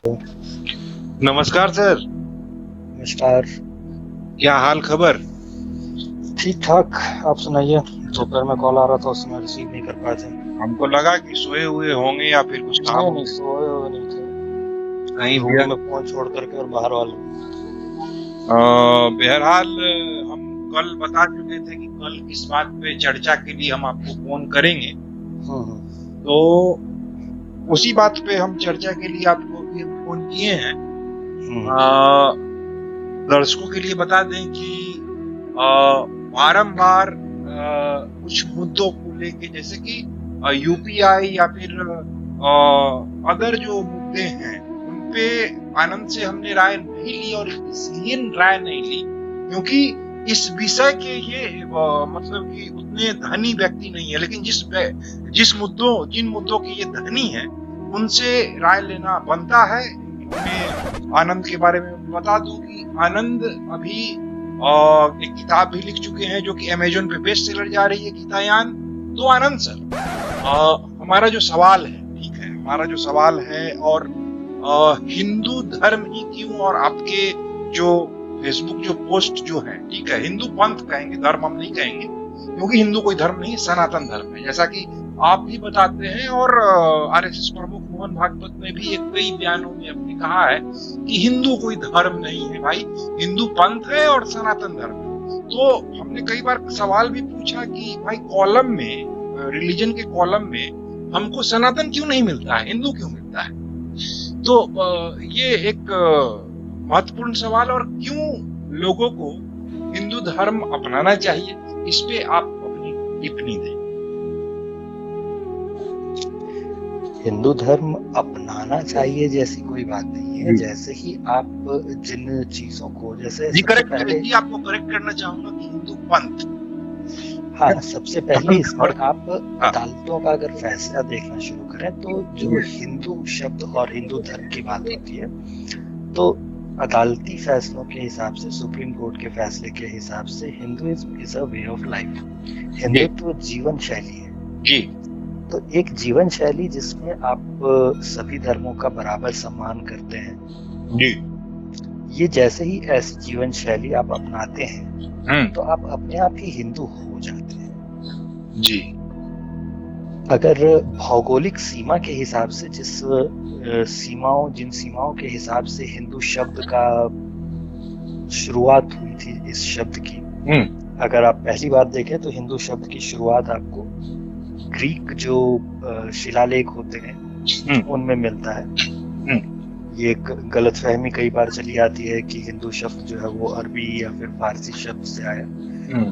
नमस्कार सर। नमस्कार। क्या हाल खबर? ठीक ठाक। आप सुनाइए। दोपहर में कॉल आ रहा था, उस समय रिसीव नहीं कर पाए थे। हमको लगा कि सोए हुए होंगे या फिर कुछ काम नहीं नहीं, सोए हुए नहीं थे। कहीं रूम में फोन छोड़ करके और बाहर वाले। बहरहाल हम कल बता चुके थे कि कल किस बात पे चर्चा के लिए हम आपको फोन करेंगे, तो उसी बात पे हम चर्चा के लिए आपको फिर फोन किए हैं। दर्शकों के लिए बता दें कि बारंबार कुछ मुद्दों को लेके, जैसे कि यूपीआई या फिर अदर जो मुद्दे हैं उन पे आनंद से हमने राय नहीं ली, और इसलिए राय नहीं ली क्योंकि इस विषय के ये मतलब कि उतने धनी व्यक्ति नहीं है, लेकिन जिन मुद्दों के ये धनी है उनसे राय लेना बनता है। मैं आनंद के बारे में बता दूं कि आनंद अभी एक किताब भी लिख चुके हैं जो कि अमेज़न पे बेस्ट सेलर जा रही है, गीतायान। तो आनंद सर, हमारा जो सवाल है, ठीक है, हमारा जो सवाल है, और हिंदू धर्म ही क्यों, और आपके जो फेसबुक जो पोस्ट जो है, ठीक है, हिंदू पंथ कहेंगे, धर्म हम नहीं कहेंगे क्योंकि हिंदू कोई धर्म नहीं, सनातन धर्म है, जैसा कि आप भी बताते हैं, और आरएसएस प्रमुख मोहन भागवत ने भी एक कई बयानों में अपने कहा है कि हिंदू कोई धर्म नहीं है भाई, हिंदू पंथ है और सनातन धर्म है। तो हमने कई बार सवाल भी पूछा कि भाई कॉलम में, रिलीजन के कॉलम में हमको सनातन क्यों नहीं मिलता है, हिंदू क्यों मिलता है? तो ये एक महत्वपूर्ण सवाल, और क्यों लोगों को हिंदू धर्म अपनाना चाहिए, इस पे आप अपनी टिप्पणी दें। हिंदू धर्म अपनाना चाहिए जैसी कोई बात नहीं है। जैसे ही आप जिन चीजों को, जैसे सबसे पहले जी आपको करेक्ट करना चाहूंगा कि हिंदू पंथ। हाँ, सबसे पहले इसमें आप अदालतों का अगर फैसला देखना शुरू करें तो जो हिंदू शब्द और हिंदू धर्म की बात होती है, तो अदालती फैसलों के हिसाब से, सुप्रीम कोर्ट के फैसले के हिसाब से, Hinduism is a way of life. Hindutva जीवन शैली है जी। तो एक जीवन शैली जिसमें आप सभी धर्मों का बराबर सम्मान करते हैं जी। ये जैसे ही ऐसी जीवन शैली आप अपनाते हैं तो आप अपने आप ही हिंदू हो जाते हैं जी। अगर भौगोलिक सीमा के हिसाब से, जिन सीमाओं के हिसाब से हिंदू शब्द का शुरुआत हुई थी, इस शब्द की, अगर आप पहली बार देखें तो हिंदू शब्द की शुरुआत आपको ग्रीक जो शिलालेख होते हैं उनमें मिलता है। ये एक गलतफहमी कई बार चली आती है कि हिंदू शब्द जो है वो अरबी या फिर फारसी शब्द से आया।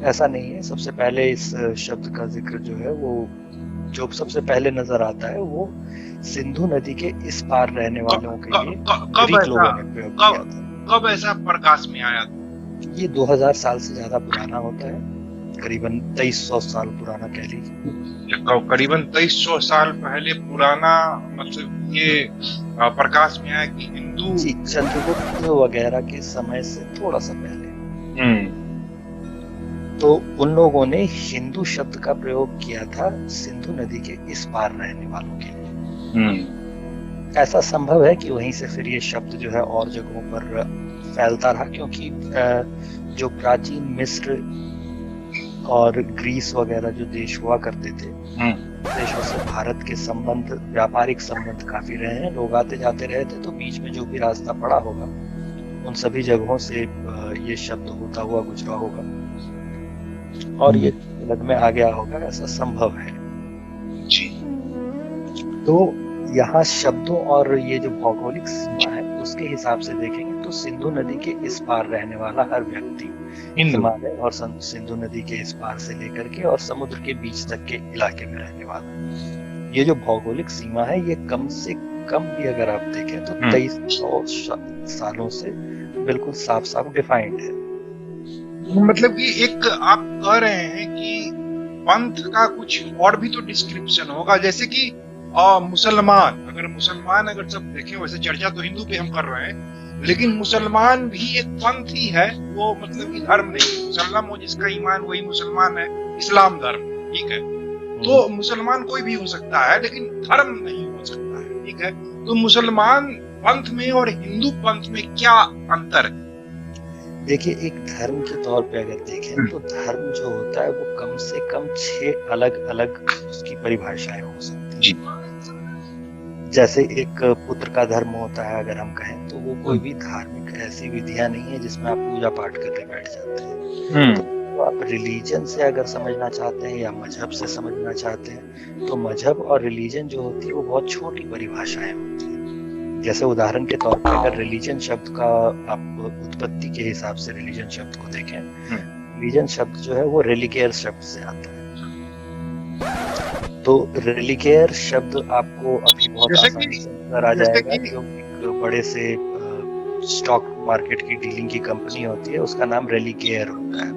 ऐसा नहीं है। सबसे पहले इस शब्द का जिक्र जो है वो, जो सबसे पहले नजर आता है, वो सिंधु नदी के इस पार रहने वालों के लिए ग्रीक लोगों ने प्रयोग किया था। कब ऐसा प्रकाश में आया? ये 2000 साल से ज्यादा पुराना होता है, करीबन 2300 साल पुराना कह लीजिए। करीबन 2300 साल पहले पुराना, मतलब ये प्रकाश में आया कि हिंदू चंद्रगुप्त वगैरह के समय से थोड़ा सा पहले। तो उन लोगों ने हिंदू शब्द का प्रयोग किया था सिंधु नदी के इस पार रहने वालों के लिए। ऐसा संभव है कि वहीं से फिर ये शब्द जो है और जगहों पर फैलता रहा, क्योंकि जो प्राचीन मिस्र और ग्रीस वगैरह जो देश हुआ करते थे, देशों से भारत के संबंध, व्यापारिक संबंध काफी रहे हैं, लोग आते जाते रहे थे, तो बीच में जो भी रास्ता पड़ा होगा उन सभी जगहों से ये शब्द होता हुआ गुजरा होगा और ये लग में आ गया होगा, ऐसा संभव है जी। तो यहाँ शब्दों और ये जो भौगोलिक सीमा है उसके हिसाब से देखेंगे तो सिंधु नदी के इस पार रहने वाला हर व्यक्ति हिमालय और सिंधु नदी के इस पार से लेकर के और समुद्र के बीच तक के इलाके में रहने वाला। ये जो भौगोलिक सीमा है ये कम से कम भी अगर आप देखें तो 2300 सालों से बिल्कुल साफ साफ डिफाइंड है। मतलब कि एक आप कह रहे हैं कि पंथ का कुछ और भी तो डिस्क्रिप्शन होगा, जैसे कि मुसलमान अगर सब देखें, वैसे चर्चा तो हिंदू पे हम कर रहे हैं, लेकिन मुसलमान भी एक पंथ ही है, वो मतलब कि धर्म नहीं। मुसलमान हो जिसका ईमान वही मुसलमान है, इस्लाम धर्म, ठीक है। तो मुसलमान कोई भी हो सकता है लेकिन धर्म नहीं हो सकता है, ठीक है। तो मुसलमान पंथ में और हिंदू पंथ में क्या अंतर है? देखिए, एक धर्म के तौर पे अगर देखें तो धर्म जो होता है वो कम से कम 6 अलग-अलग उसकी परिभाषाएं हो सकती हैं। जैसे एक पुत्र का धर्म होता है, अगर हम कहें तो वो कोई भी धार्मिक ऐसी विधियां नहीं है जिसमें आप पूजा पाठ करने बैठ जाते हैं। तो आप रिलीजन से अगर समझना चाहते हैं या मजहब से समझना चाहते हैं तो मजहब और रिलीजन जो होती है वो बहुत छोटी परिभाषाएं होती हैं। जैसे उदाहरण के तौर पे अगर रिलीजन शब्द का आप उत्पत्ति के हिसाब से रिलीजन शब्द को देखें, रिलीजन शब्द जो है वो रिलीगियर शब्द से आता है। तो रिलीगियर शब्द आपको अभी बहुत आसानी से नजर आ जाएगा कि एक बड़े से स्टॉक मार्केट की डीलिंग की कंपनी होती है, उसका नाम रिलीगियर होता है।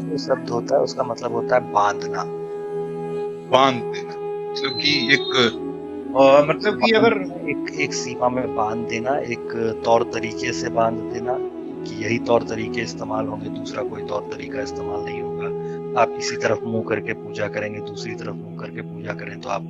जो शब्द होता है उसका मतलब होता है बांधना, बांध देना, क्योंकि एक मतलब कि अगर एक सीमा में बांध देना, एक तौर तरीके से बांध देना कि यही तौर तरीके इस्तेमाल होंगे, दूसरा कोई तौर तरीका इस्तेमाल नहीं होगा। आप इसी तरफ मुंह करके पूजा करेंगे, दूसरी तरफ मुंह करके पूजा करें तो आप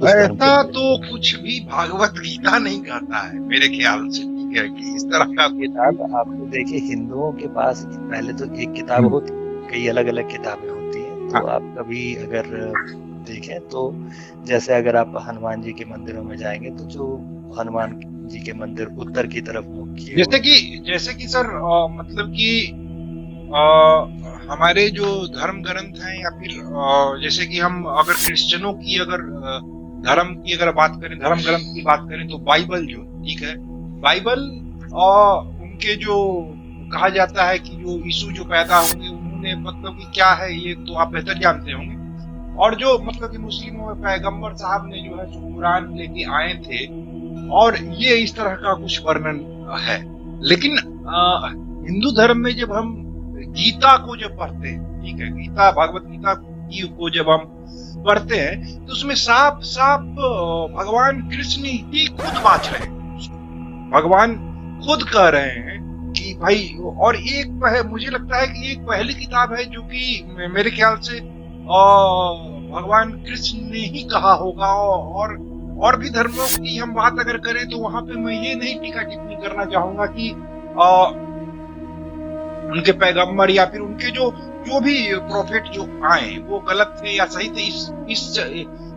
ऐसा तो कुछ भी भागवत गीता नहीं कहता है मेरे ख्याल से, ठीक है, कि इस तरह का किताब आपको देखिए हिंदुओं के पास पहले तो एक किताब होती है, कई अलग अलग किताबें होती हैं। तो आप कभी अगर देखें तो जैसे अगर आप हनुमान जी के मंदिरों में जाएंगे तो जो हनुमान जी के मंदिर उत्तर की तरफ मुख किए, जैसे कि सर मतलब कि हमारे जो धर्म ग्रंथ हैं या फिर जैसे कि हम अगर क्रिश्चियनों की अगर धर्म की अगर बात करें, धर्म ग्रंथ की बात करें तो बाइबल जो, ठीक है, बाइबल उनके जो कहा जाता है कि जो यीशु जो पैदा होंगे उन्होंने मतलब कि क्या है ये तो आप बेहतर जानते होंगे। और जो मतलब कि मुस्लिमों में पैगंबर साहब ने जो है जो कुरान लेके आए थे, और ये इस तरह का कुछ वर्णन है। लेकिन हिंदू धर्म में जब हम गीता को जब पढ़ते हैं, ठीक है, गीता भगवत गीता को जब हम पढ़ते हैं तो उसमें साफ साफ भगवान कृष्ण ही खुद बात रहे हैं, भगवान खुद कह रहे हैं कि भाई, और एक मुझे लगता है कि एक पहली किताब है जो कि मेरे ख्याल से भगवान कृष्ण ने ही कहा होगा। और भी धर्मों की हम बात अगर करें तो वहां पे मैं ये नहीं टीका टिप्पणी करना चाहूंगा कि उनके पैगंबर या फिर उनके जो भी प्रोफेट जो आए वो गलत थे या सही थे, इस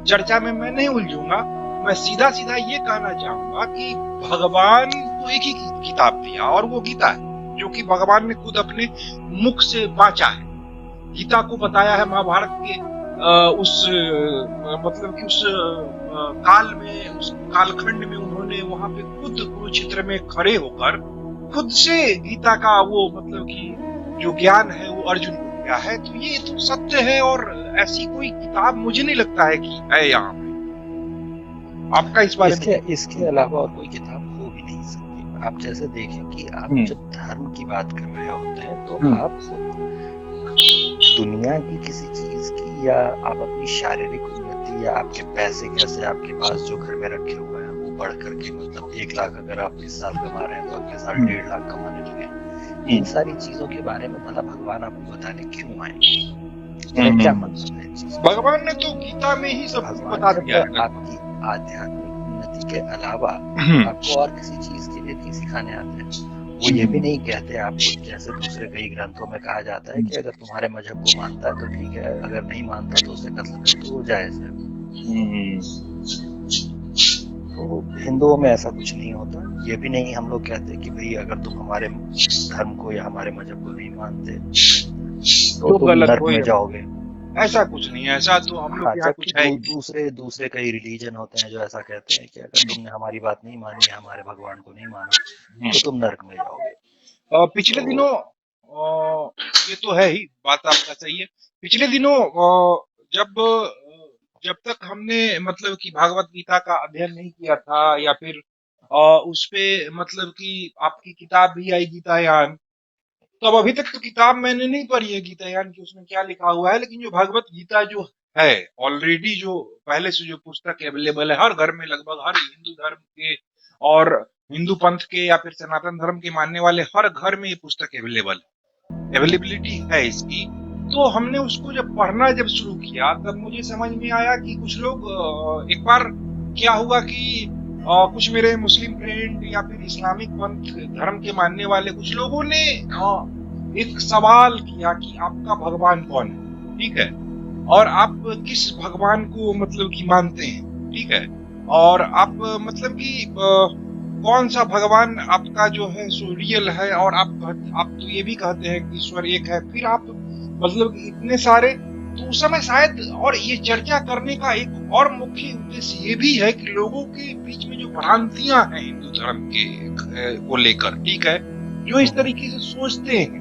चर्चा में मैं नहीं उलझूंगा। मैं सीधा सीधा ये कहना चाहूंगा कि भगवान को एक ही किताब दिया और वो गीता है, जो कि भगवान ने खुद अपने मुख से बांचा है। गीता को बताया है महाभारत के उस मतलब कि उस काल में, उस कालखंड में उन्होंने वहां पे खुद कुरुक्षेत्र में खड़े होकर खुद से गीता का वो मतलब कि जो ज्ञान है वो अर्जुन को दिया है। तो ये तो सत्य है और ऐसी कोई किताब मुझे नहीं लगता है कि है यहाँ पे। आपका इस बारे में? इसके अलावा और कोई किताब हो भी नहीं सकती। आप जैसे देखें कि आप जब धर्म की बात कर रहे होते हैं तो आप दुनिया की किसी चीज की या आप अपनी शारीरिक उन्नति या आपके पैसे कैसे आपके पास जो घर में रखे हुए हैं वो बढ़ करके, मतलब 1 लाख अगर आप इस साल कमा रहे हैं तो अगले साल 1.5 लाख कमाने लगे। इन सारी चीजों के बारे में भला भगवान आपको बताने क्यों आए? क्या मतलब है? भगवान ने तो गीता में ही सब कुछ बता दिया है। आपकी आध्यात्मिक उन्नति के अलावा आपको और किसी चीज के लिए नहीं सिखाने आते हैं। वो ये भी नहीं कहते आपको, जैसे दूसरे कई ग्रंथों में कहा जाता है कि अगर तुम्हारे मजहब को मानता है तो ठीक है, अगर नहीं मानता तो उसे कत्ल कर दो, जायज है। तो हिंदुओं में ऐसा कुछ नहीं होता। ये भी नहीं हम लोग कहते कि भाई अगर तुम हमारे धर्म को या हमारे मजहब को नहीं मानते तो तुम नर्क में जाओगे। ऐसा कुछ नहीं है, ऐसा तो हम लोग यहाँ कुछ है। दूसरे कई रिलीजन होते हैं जो ऐसा कहते हैं कि अगर तुमने हमारी बात नहीं मानी, हमारे भगवान को नहीं माना तो तुम नर्क में जाओगे। पिछले दिनों ये तो है ही, बात आपका सही है। पिछले दिनों जब तक हमने मतलब कि भागवत गीता का अध्ययन नहीं किया था या फिर उस पे मतलब कि आपकी किताब भी आई गीतायान, तो अब अभी तक तो किताब मैंने नहीं पढ़ी है गीतायान की, उसमें क्या लिखा हुआ है। लेकिन जो भागवत गीता जो है ऑलरेडी, जो पहले से जो पुस्तक अवेलेबल है हर घर में, लगभग हर हिंदू धर्म के और हिंदू पंथ के या फिर सनातन धर्म के मानने वाले हर घर में ये पुस्तक अवेलेबिलिटी है इसकी। तो हमने उसको जब पढ़ना शुरू किया तब मुझे समझ में आया कि कुछ लोग एक बार क्या हुआ कि कुछ मेरे मुस्लिम फ्रेंड या फिर इस्लामिक पंथ धर्म के मानने वाले कुछ लोगों ने एक सवाल किया कि आपका भगवान कौन है, ठीक है, और आप किस भगवान को मतलब कि मानते हैं, ठीक है, और आप मतलब कि कौन सा भगवान आपका जो है सो रियल है, और आप तो ये भी कहते हैं कि ईश्वर एक है, फिर आप मतलब इतने सारे, तो उस समय शायद, और ये चर्चा करने का एक और मुख्य उद्देश्य ये भी है कि लोगों के बीच में जो भ्रांतियां हैं हिंदू धर्म के को लेकर, ठीक है, जो इस तरीके से सोचते हैं,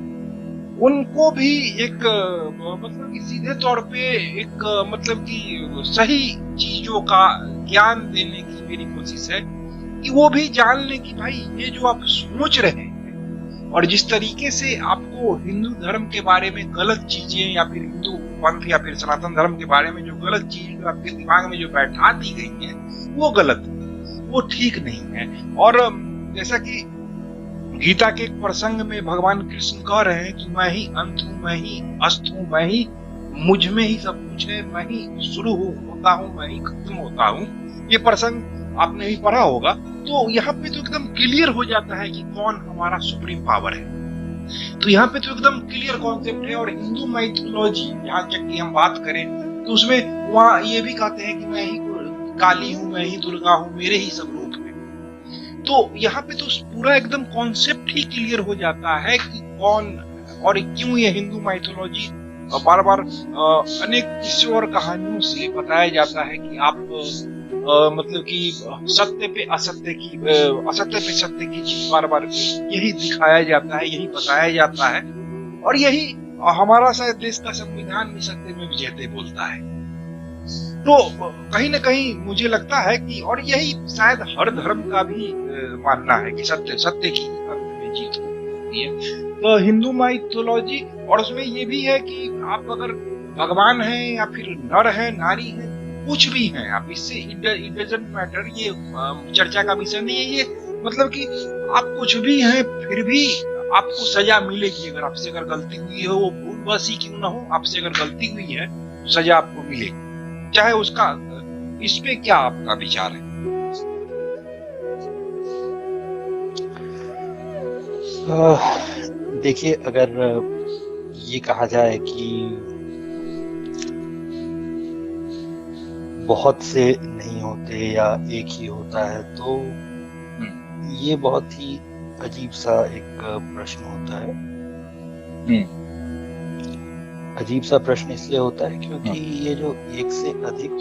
उनको भी एक मतलब कि सीधे तौर पे एक मतलब कि सही चीजों का ज्ञान देने की मेरी कोशिश है कि वो भी जान लें कि भाई ये जो आप सोच रहे हैं और जिस तरीके से आपको हिंदू धर्म के बारे में गलत चीजें या फिर हिंदू पंथ या फिर सनातन धर्म के बारे में जो गलत चीजें जो आपके दिमाग में जो बैठा दी गई है, वो गलत है, वो ठीक नहीं है। और जैसा कि गीता के एक प्रसंग में भगवान कृष्ण कह रहे हैं कि मैं ही अंत हूँ, मैं ही अस्त हूँ, मैं ही, मुझ में ही सब कुछ है, मैं ही शुरू होता हूँ, मैं ही खत्म होता हूँ। ये प्रसंग आपने भी पढ़ा होगा। तो यहाँ पे तो एकदम क्लियर हो जाता है कि कौन हमारा सुप्रीम पावर है। तो यहाँ पे तो एकदम क्लियर कॉन्सेप्ट है। और हिंदू माइथोलॉजी यहाँ तक की हम बात करें तो उसमें वहाँ ये भी कहते हैं कि मैं ही काली हूँ, मैं ही दुर्गा हूँ, मेरे ही सब रूप हैं। तो यहाँ पे तो पूरा एकदम कॉन्सेप्ट ही क्लियर हो जाता है कि कौन और क्यों ये हिंदू माइथोलॉजी बार बार अनेक किस्सों और कहानियों से बताया जाता है कि आप मतलब कि सत्य पे असत्य की, असत्य पे सत्य की चीज बार बार यही दिखाया जाता है, यही बताया जाता है। और यही हमारा शायद देश का संविधान भी सत्य में विजयते बोलता है। तो कहीं ना कहीं मुझे लगता है कि, और यही शायद हर धर्म का भी मानना है कि सत्य की अंत में जीत होती है। तो हिंदू माइथोलॉजी, और उसमें ये भी है कि आप अगर भगवान हैं या फिर नर है, नारी है, कुछ भी हैं आप, इससे इट डजंट मैटर, ये चर्चा का विषय नहीं है। ये मतलब कि आप कुछ भी हैं फिर भी आपको सजा मिलेगी। अगर गलती हुई है, वो भूलवश ही क्यों ना हो, आपसे अगर गलती हुई है तो सजा आपको मिलेगी, चाहे उसका, इस पे क्या आपका विचार है? देखिए, अगर ये कहा जाए कि बहुत से नहीं होते या एक ही होता है, तो ये बहुत ही अजीब सा एक प्रश्न होता है। अजीब सा प्रश्न इसलिए होता है क्योंकि ये जो एक से अधिक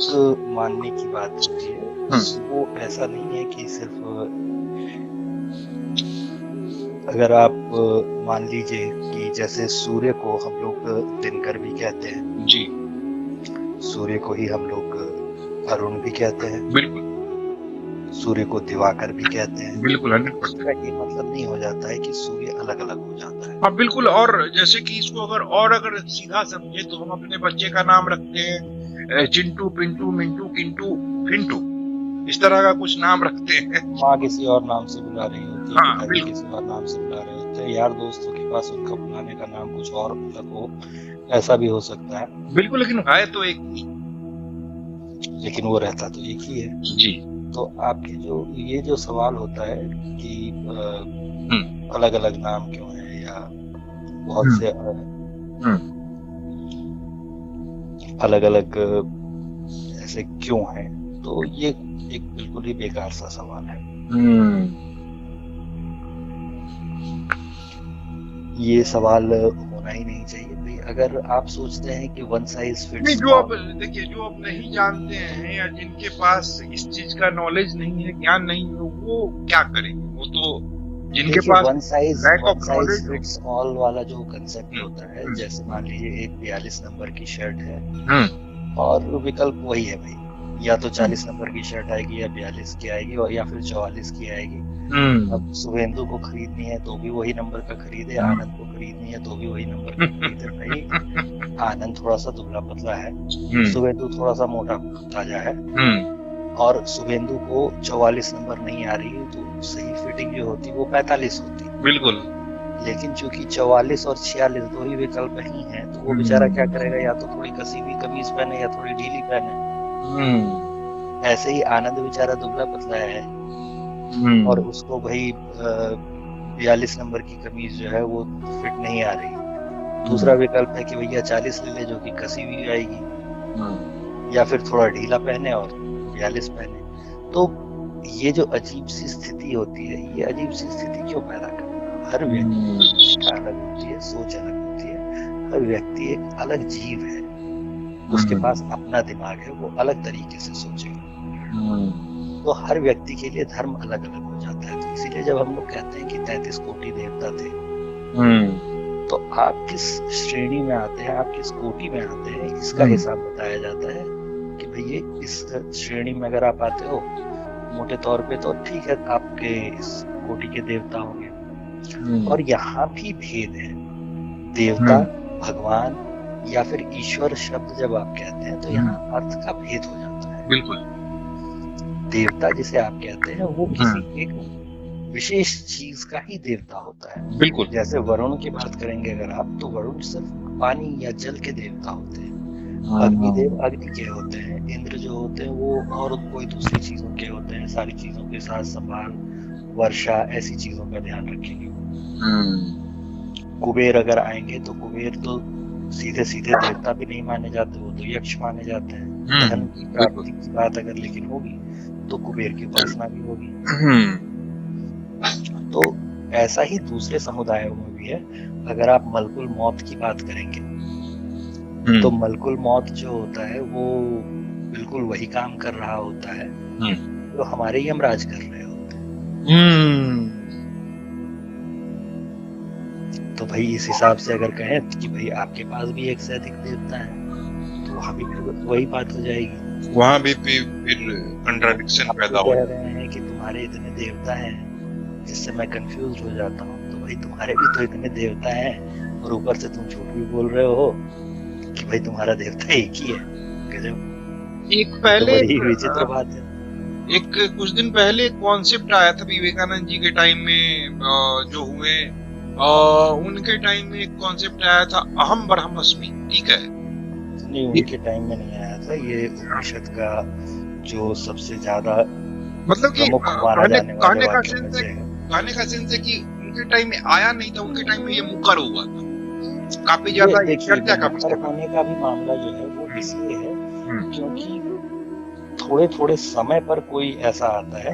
मानने की बात होती है, वो ऐसा नहीं है कि सिर्फ, अगर आप मान लीजिए कि जैसे सूर्य को हम लोग दिनकर भी कहते हैं जी, सूर्य को ही हम लोग अरुण भी कहते हैं, बिल्कुल, सूर्य को दिवाकर भी कहते हैं, बिल्कुल 100%। ये मतलब नहीं हो जाता है कि सूर्य अलग अलग हो जाता है। हाँ बिल्कुल। और जैसे कि इसको अगर सीधा समझे तो हम अपने बच्चे का नाम रखते हैं चिंटू, पिंटू, मिंटू, किंटू, फिंटू, इस तरह का कुछ नाम रखते हैं। माँ किसी और नाम से बुला रही होती है, हाँ, पिताजी किसी और नाम से बुला रहे होते हैं, यार दोस्तों के पास उनका बुलाने का नाम कुछ और अलग हो, ऐसा भी हो सकता है। बिल्कुल, लेकिन है तो एक ही, लेकिन वो रहता तो एक ही है जी। तो आपके ये जो सवाल होता है कि अलग अलग नाम क्यों है, या बहुत से अलग अलग ऐसे क्यों हैं, तो ये एक बिल्कुल ही बेकार सा सवाल है। ये सवाल होना ही नहीं चाहिए भाई। अगर आप सोचते हैं कि वन साइज फिट्स, जो आप देखिए, जो आप नहीं जानते हैं या जिनके पास इस चीज का नॉलेज नहीं है, ज्ञान नहीं है, वो क्या करेंगे? वो तो जिनके पास वन साइज फिट्स ऑल वाला जो कंसेप्ट होता है, जैसे मान लीजिए एक 42 नंबर की शर्ट है और विकल्प वही है भाई, या तो 40 नंबर की शर्ट आएगी, या 42 की आएगी, और या फिर 44 की आएगी। अब शुभेंदु को खरीदनी है तो भी वही नंबर का खरीदे, आनंद को खरीदनी है तो भी वही नंबर का खरीदे। भाई आनंद थोड़ा सा दुबला पतला है, शुभेंदु थोड़ा सा मोटा ताजा है, और शुभेंदु को 44 नंबर नहीं आ रही है तो सही फिटिंग जो होती है वो 45 होती है। बिल्कुल। लेकिन चूंकि 44 और 46 दो ही विकल्प ही हैं, तो वो बेचारा क्या करेगा, या तो थोड़ी कसी हुई कमीज पहने या थोड़ी ढीली पहने। ऐसे ही आनंद बेचारा दुबला पतला है और उसको भाई 42 नंबर की कमीज जो है वो फिट नहीं आ रही। दूसरा विकल्प है कि भैया 40 ले ले जो कि कसी हुई आएगी, या फिर थोड़ा ढीला पहने और 42 पहने। तो ये जो अजीब सी स्थिति होती है, ये अजीब सी स्थिति क्यों पैदा करती है? हर व्यक्ति अलग होती है, सोच अलग होती है, हर व्यक्ति एक अलग जीव है, उसके पास अपना दिमाग है, वो अलग तरीके से सोचेगा। तो हर व्यक्ति के लिए धर्म अलग अलग हो जाता है। तो इसीलिए जब हम लोग कहते हैं कि 33 कोटि देवता थे, तो आप किस श्रेणी में आते हैं, आप किस कोटि में आते हैं, इसका हिसाब बताया जाता है कि भैया इस श्रेणी में अगर आप आते हो मोटे तौर पे तो ठीक है, आपके इस कोटि के देवता होंगे। और यहाँ भी भेद है। देवता, भगवान या फिर ईश्वर शब्द जब आप कहते हैं तो यहाँ अर्थ का भेद हो जाता है। बिल्कुल। देवता जिसे आप कहते हैं वो किसी एक विशेष चीज का ही देवता होता है। बिल्कुल। जैसे वरुण की बात करेंगे अगर आप, तो वरुण सिर्फ पानी या जल के देवता होते हैं। अग्निदेव अग्नि के होते हैं। इंद्र जो होते हैं वो और कोई दूसरी चीजों के होते हैं, सारी चीजों के साथ संभाल, वर्षा, ऐसी चीजों का ध्यान रखेंगे। कुबेर अगर आएंगे तो कुबेर तो सीधे सीधे देवता भी नहीं माने जाते, वो तो यक्ष माने जाते हैं। धन की प्राप्ति की बात अगर लेकिन होगी तो कुबेर की उपासना भी होगी। तो ऐसा ही दूसरे समुदायों में भी है। अगर आप मलकुल मौत की बात करेंगे तो मलकुल मौत जो होता है वो बिल्कुल वही काम कर रहा होता है जो हमारे यमराज कर रहे होते हैं। तो भाई इस हिसाब से अगर कहें कि भाई आपके पास भी एक से अधिक देवता है तो वहां भी फिर वही बात हो जाएगी, वहां भी फिर कंट्राडिक्शन पैदा हो रहे हैं कि तुम्हारे इतने देवता हैं, जिससे मैं कंफ्यूज हो जाता हूँ। तो भाई तुम्हारे भी तो इतने देवता हैं और ऊपर से तुम झूठ भी बोल रहे हो कि भाई तुम्हारा देवता एक ही है। गजब। एक पहले तो बड़ी विचित्र बात है। एक कुछ दिन पहले कॉन्सेप्ट आया था विवेकानंद जी के टाइम में, जो हुए उनके टाइम में एक कॉन्सेप्ट आया था, अहम ब्रह्मस्मि। ठीक है, नहीं उनके टाइम में नहीं आया था। ये उपनिषद का जो सबसे ज्यादा मतलब कि कहने का सेंस है कि उनके टाइम में आया नहीं था, उनके टाइम में ये मुकर हुआ था। काफी ज्यादा चर्चा का विषय होने का भी मामला जो है वो इसलिए है क्योंकि थोड़े थोड़े समय पर कोई ऐसा आता है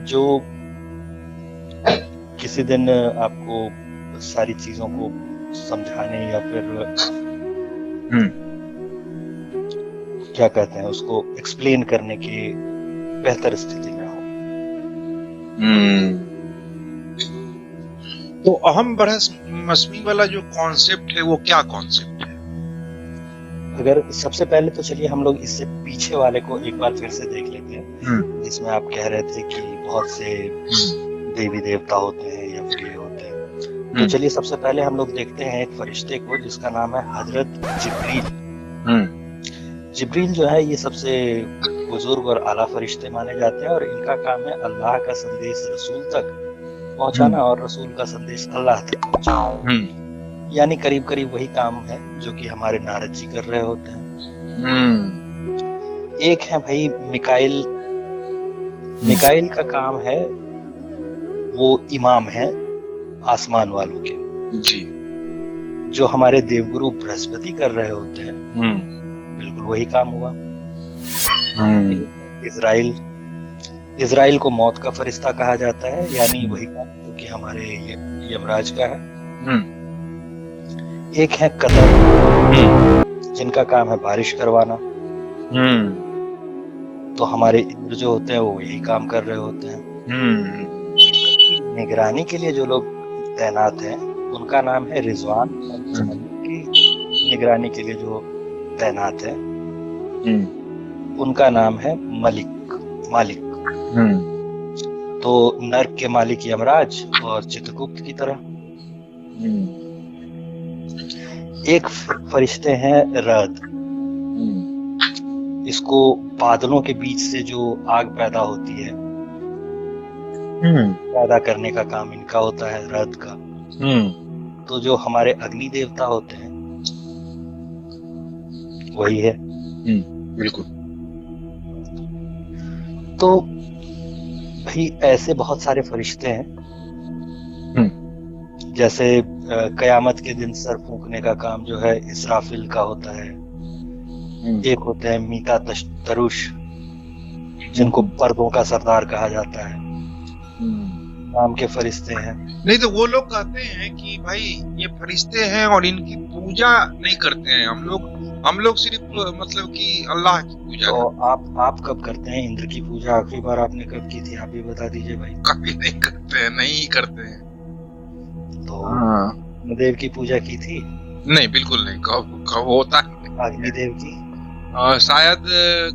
जो किसी दिन आपको सारी चीजों को समझाने या फिर क्या कहते हैं उसको एक्सप्लेन करने की बेहतर स्थिति में हो। तो अहम ब्रह्मस्मि वाला जो कॉन्सेप्ट है वो क्या कॉन्सेप्ट है? अगर सबसे पहले तो चलिए हम लोग इससे पीछे वाले को एक बार फिर से देख लेते हैं, जिसमें आप कह रहे थे कि बहुत से देवी देवता होते हैं या फिर ये होते हैं। तो चलिए सबसे पहले हम लोग देखते हैं एक फरिश्ते को जिसका नाम है हजरत जिब्रील। जिब्रील जो है ये सबसे बुजुर्ग और आला फरिश्ते माने जाते हैं और इनका काम है अल्लाह का संदेश रसूल तक पहुंचाना और रसूल का संदेश अल्लाह तक पहुंचाना। यानी करीब करीब वही काम है जो कि हमारे नारद जी कर रहे होते हैं। एक है भाई मिकाइल। मिकाइल का काम है, वो इमाम है आसमान वालों के जी, जो हमारे देवगुरु बृहस्पति कर रहे होते हैं। बिल्कुल वही काम हुआ। इजराइल को मौत का फरिश्ता कहा जाता है, यानी वही काम जो कि हमारे यमराज का है। एक है कतर, जिनका काम है बारिश करवाना। तो हमारे इंद्र जो होते हैं वो यही काम कर रहे होते हैं। निगरानी के लिए जो लोग तैनात हैं उनका नाम है रिजवान। की निगरानी के लिए जो तैनात है उनका नाम है मालिक। तो नर्क के मालिक यमराज और चित्रगुप्त की तरह। एक फरिश्ते हैं रद। इसको बादलों के बीच से जो आग पैदा होती है पैदा करने का काम इनका होता है, रद का। तो जो हमारे अग्नि देवता होते हैं वही है। बिल्कुल। तो भाई ऐसे बहुत सारे फरिश्ते हैं, जैसे कयामत के दिन सर फूंकने का काम जो है इसराफिल का होता है। एक होते हैं मीका तरुष, जिनको पर्दों का सरदार कहा जाता है, नाम के फरिश्ते हैं। नहीं तो वो लोग कहते हैं कि भाई ये फरिश्ते हैं और इनकी पूजा नहीं करते हैं हम लोग सिर्फ मतलब कि अल्लाह की पूजा तो आप कब करते हैं इंद्र की पूजा? आखिरी बार आपने कब की थी, आप ही बता दीजिए भाई। कभी नहीं करते हैं, नहीं करते हैं। तो अग्निदेव की पूजा की थी? नहीं, बिल्कुल नहीं। कब होता है अग्निदेव की? शायद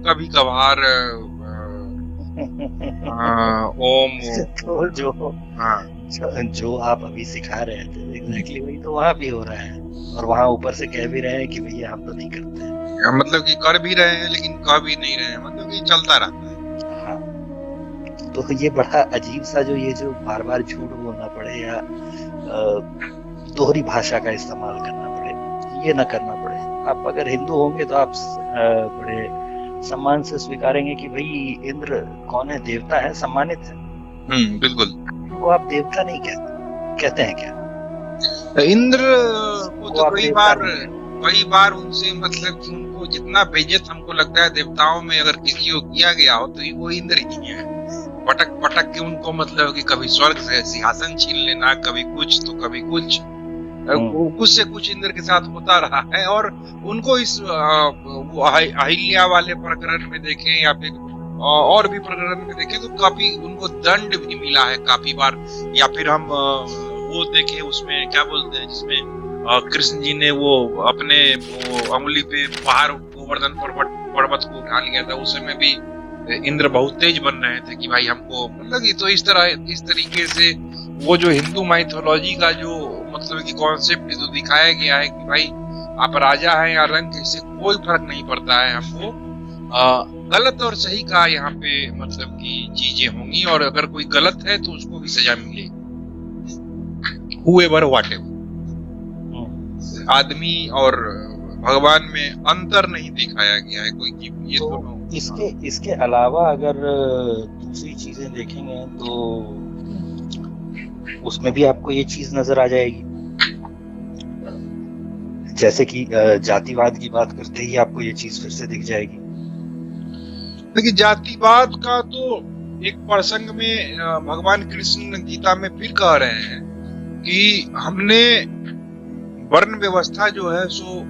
कभी कभार ओम तो जो आप अभी सिखा रहे थे एग्जैक्टली वही तो वहाँ भी हो रहा है, और वहाँ ऊपर से कह भी रहे हैं कि भैया हम तो नहीं करते हैं। मतलब कि कर भी रहे हैं लेकिन कह भी नहीं रहे हैं, मतलब कि चलता रहता है। हाँ, तो ये बड़ा अजीब सा जो बार बार झूठ बोलना पड़े या दोहरी भाषा का इस्तेमाल करना पड़े, ये ना करना पड़े। आप अगर हिंदू होंगे तो आप बड़े सम्मान से स्वीकारेंगे कि भाई इंद्र कौन है, देवता है, सम्मानित है। बिल्कुल। वो आप देवता नहीं कहते हैं क्या? इंद्र को तो कई बार उनसे मतलब कि उनको जितना बेइज्जत हमको लगता है देवताओं में अगर किसी को किया गया हो तो वो इंद्र ही है। पटक पटक के उनको मतलब कि कभी स्वर्ग से सिंहासन छीन लेना, कभी कुछ तो कभी कुछ से कुछ इंद्र के साथ होता रहा है। और उनको इस अहिल्या वाले प्रकरण में देखें या फिर और भी प्रकरण में देखें तो काफी उनको दंड भी मिला है काफी बार। या फिर हम वो देखें उसमें क्या बोलते हैं जिसमें कृष्ण जी ने वो अपने अंगुली पे पहाड़ गोवर्धन पर्वत को उठा लिया था, उस समय भी इंद्र बहुत तेज बन रहे थे कि भाई हमको मतलब कि। तो इस तरीके से वो जो हिंदू माइथोलॉजी का जो मतलब कि कॉन्सेप्ट जो दिखाया गया है कि भाई आप राजा हैं या रंग, इससे कोई फर्क नहीं पड़ता है। हमको गलत और सही का यहाँ पे मतलब कि चीजें होंगी, और अगर कोई गलत है तो उसको भी सजा मिलेगी, whoever whatever। आदमी और भगवान में अंतर नहीं दिखाया गया है कोई कि ये तो इसके अलावा अगर दूसरी चीजें देखेंगे तो उसमें भी आपको ये चीज नजर आ जाएगी। जैसे कि जातिवाद की बात करते ही आपको ये चीज फिर से दिख जाएगी। देखिए जातिवाद का तो एक प्रसंग में भगवान कृष्ण गीता में फिर कह रहे हैं कि हमने वर्ण व्यवस्था जो है सो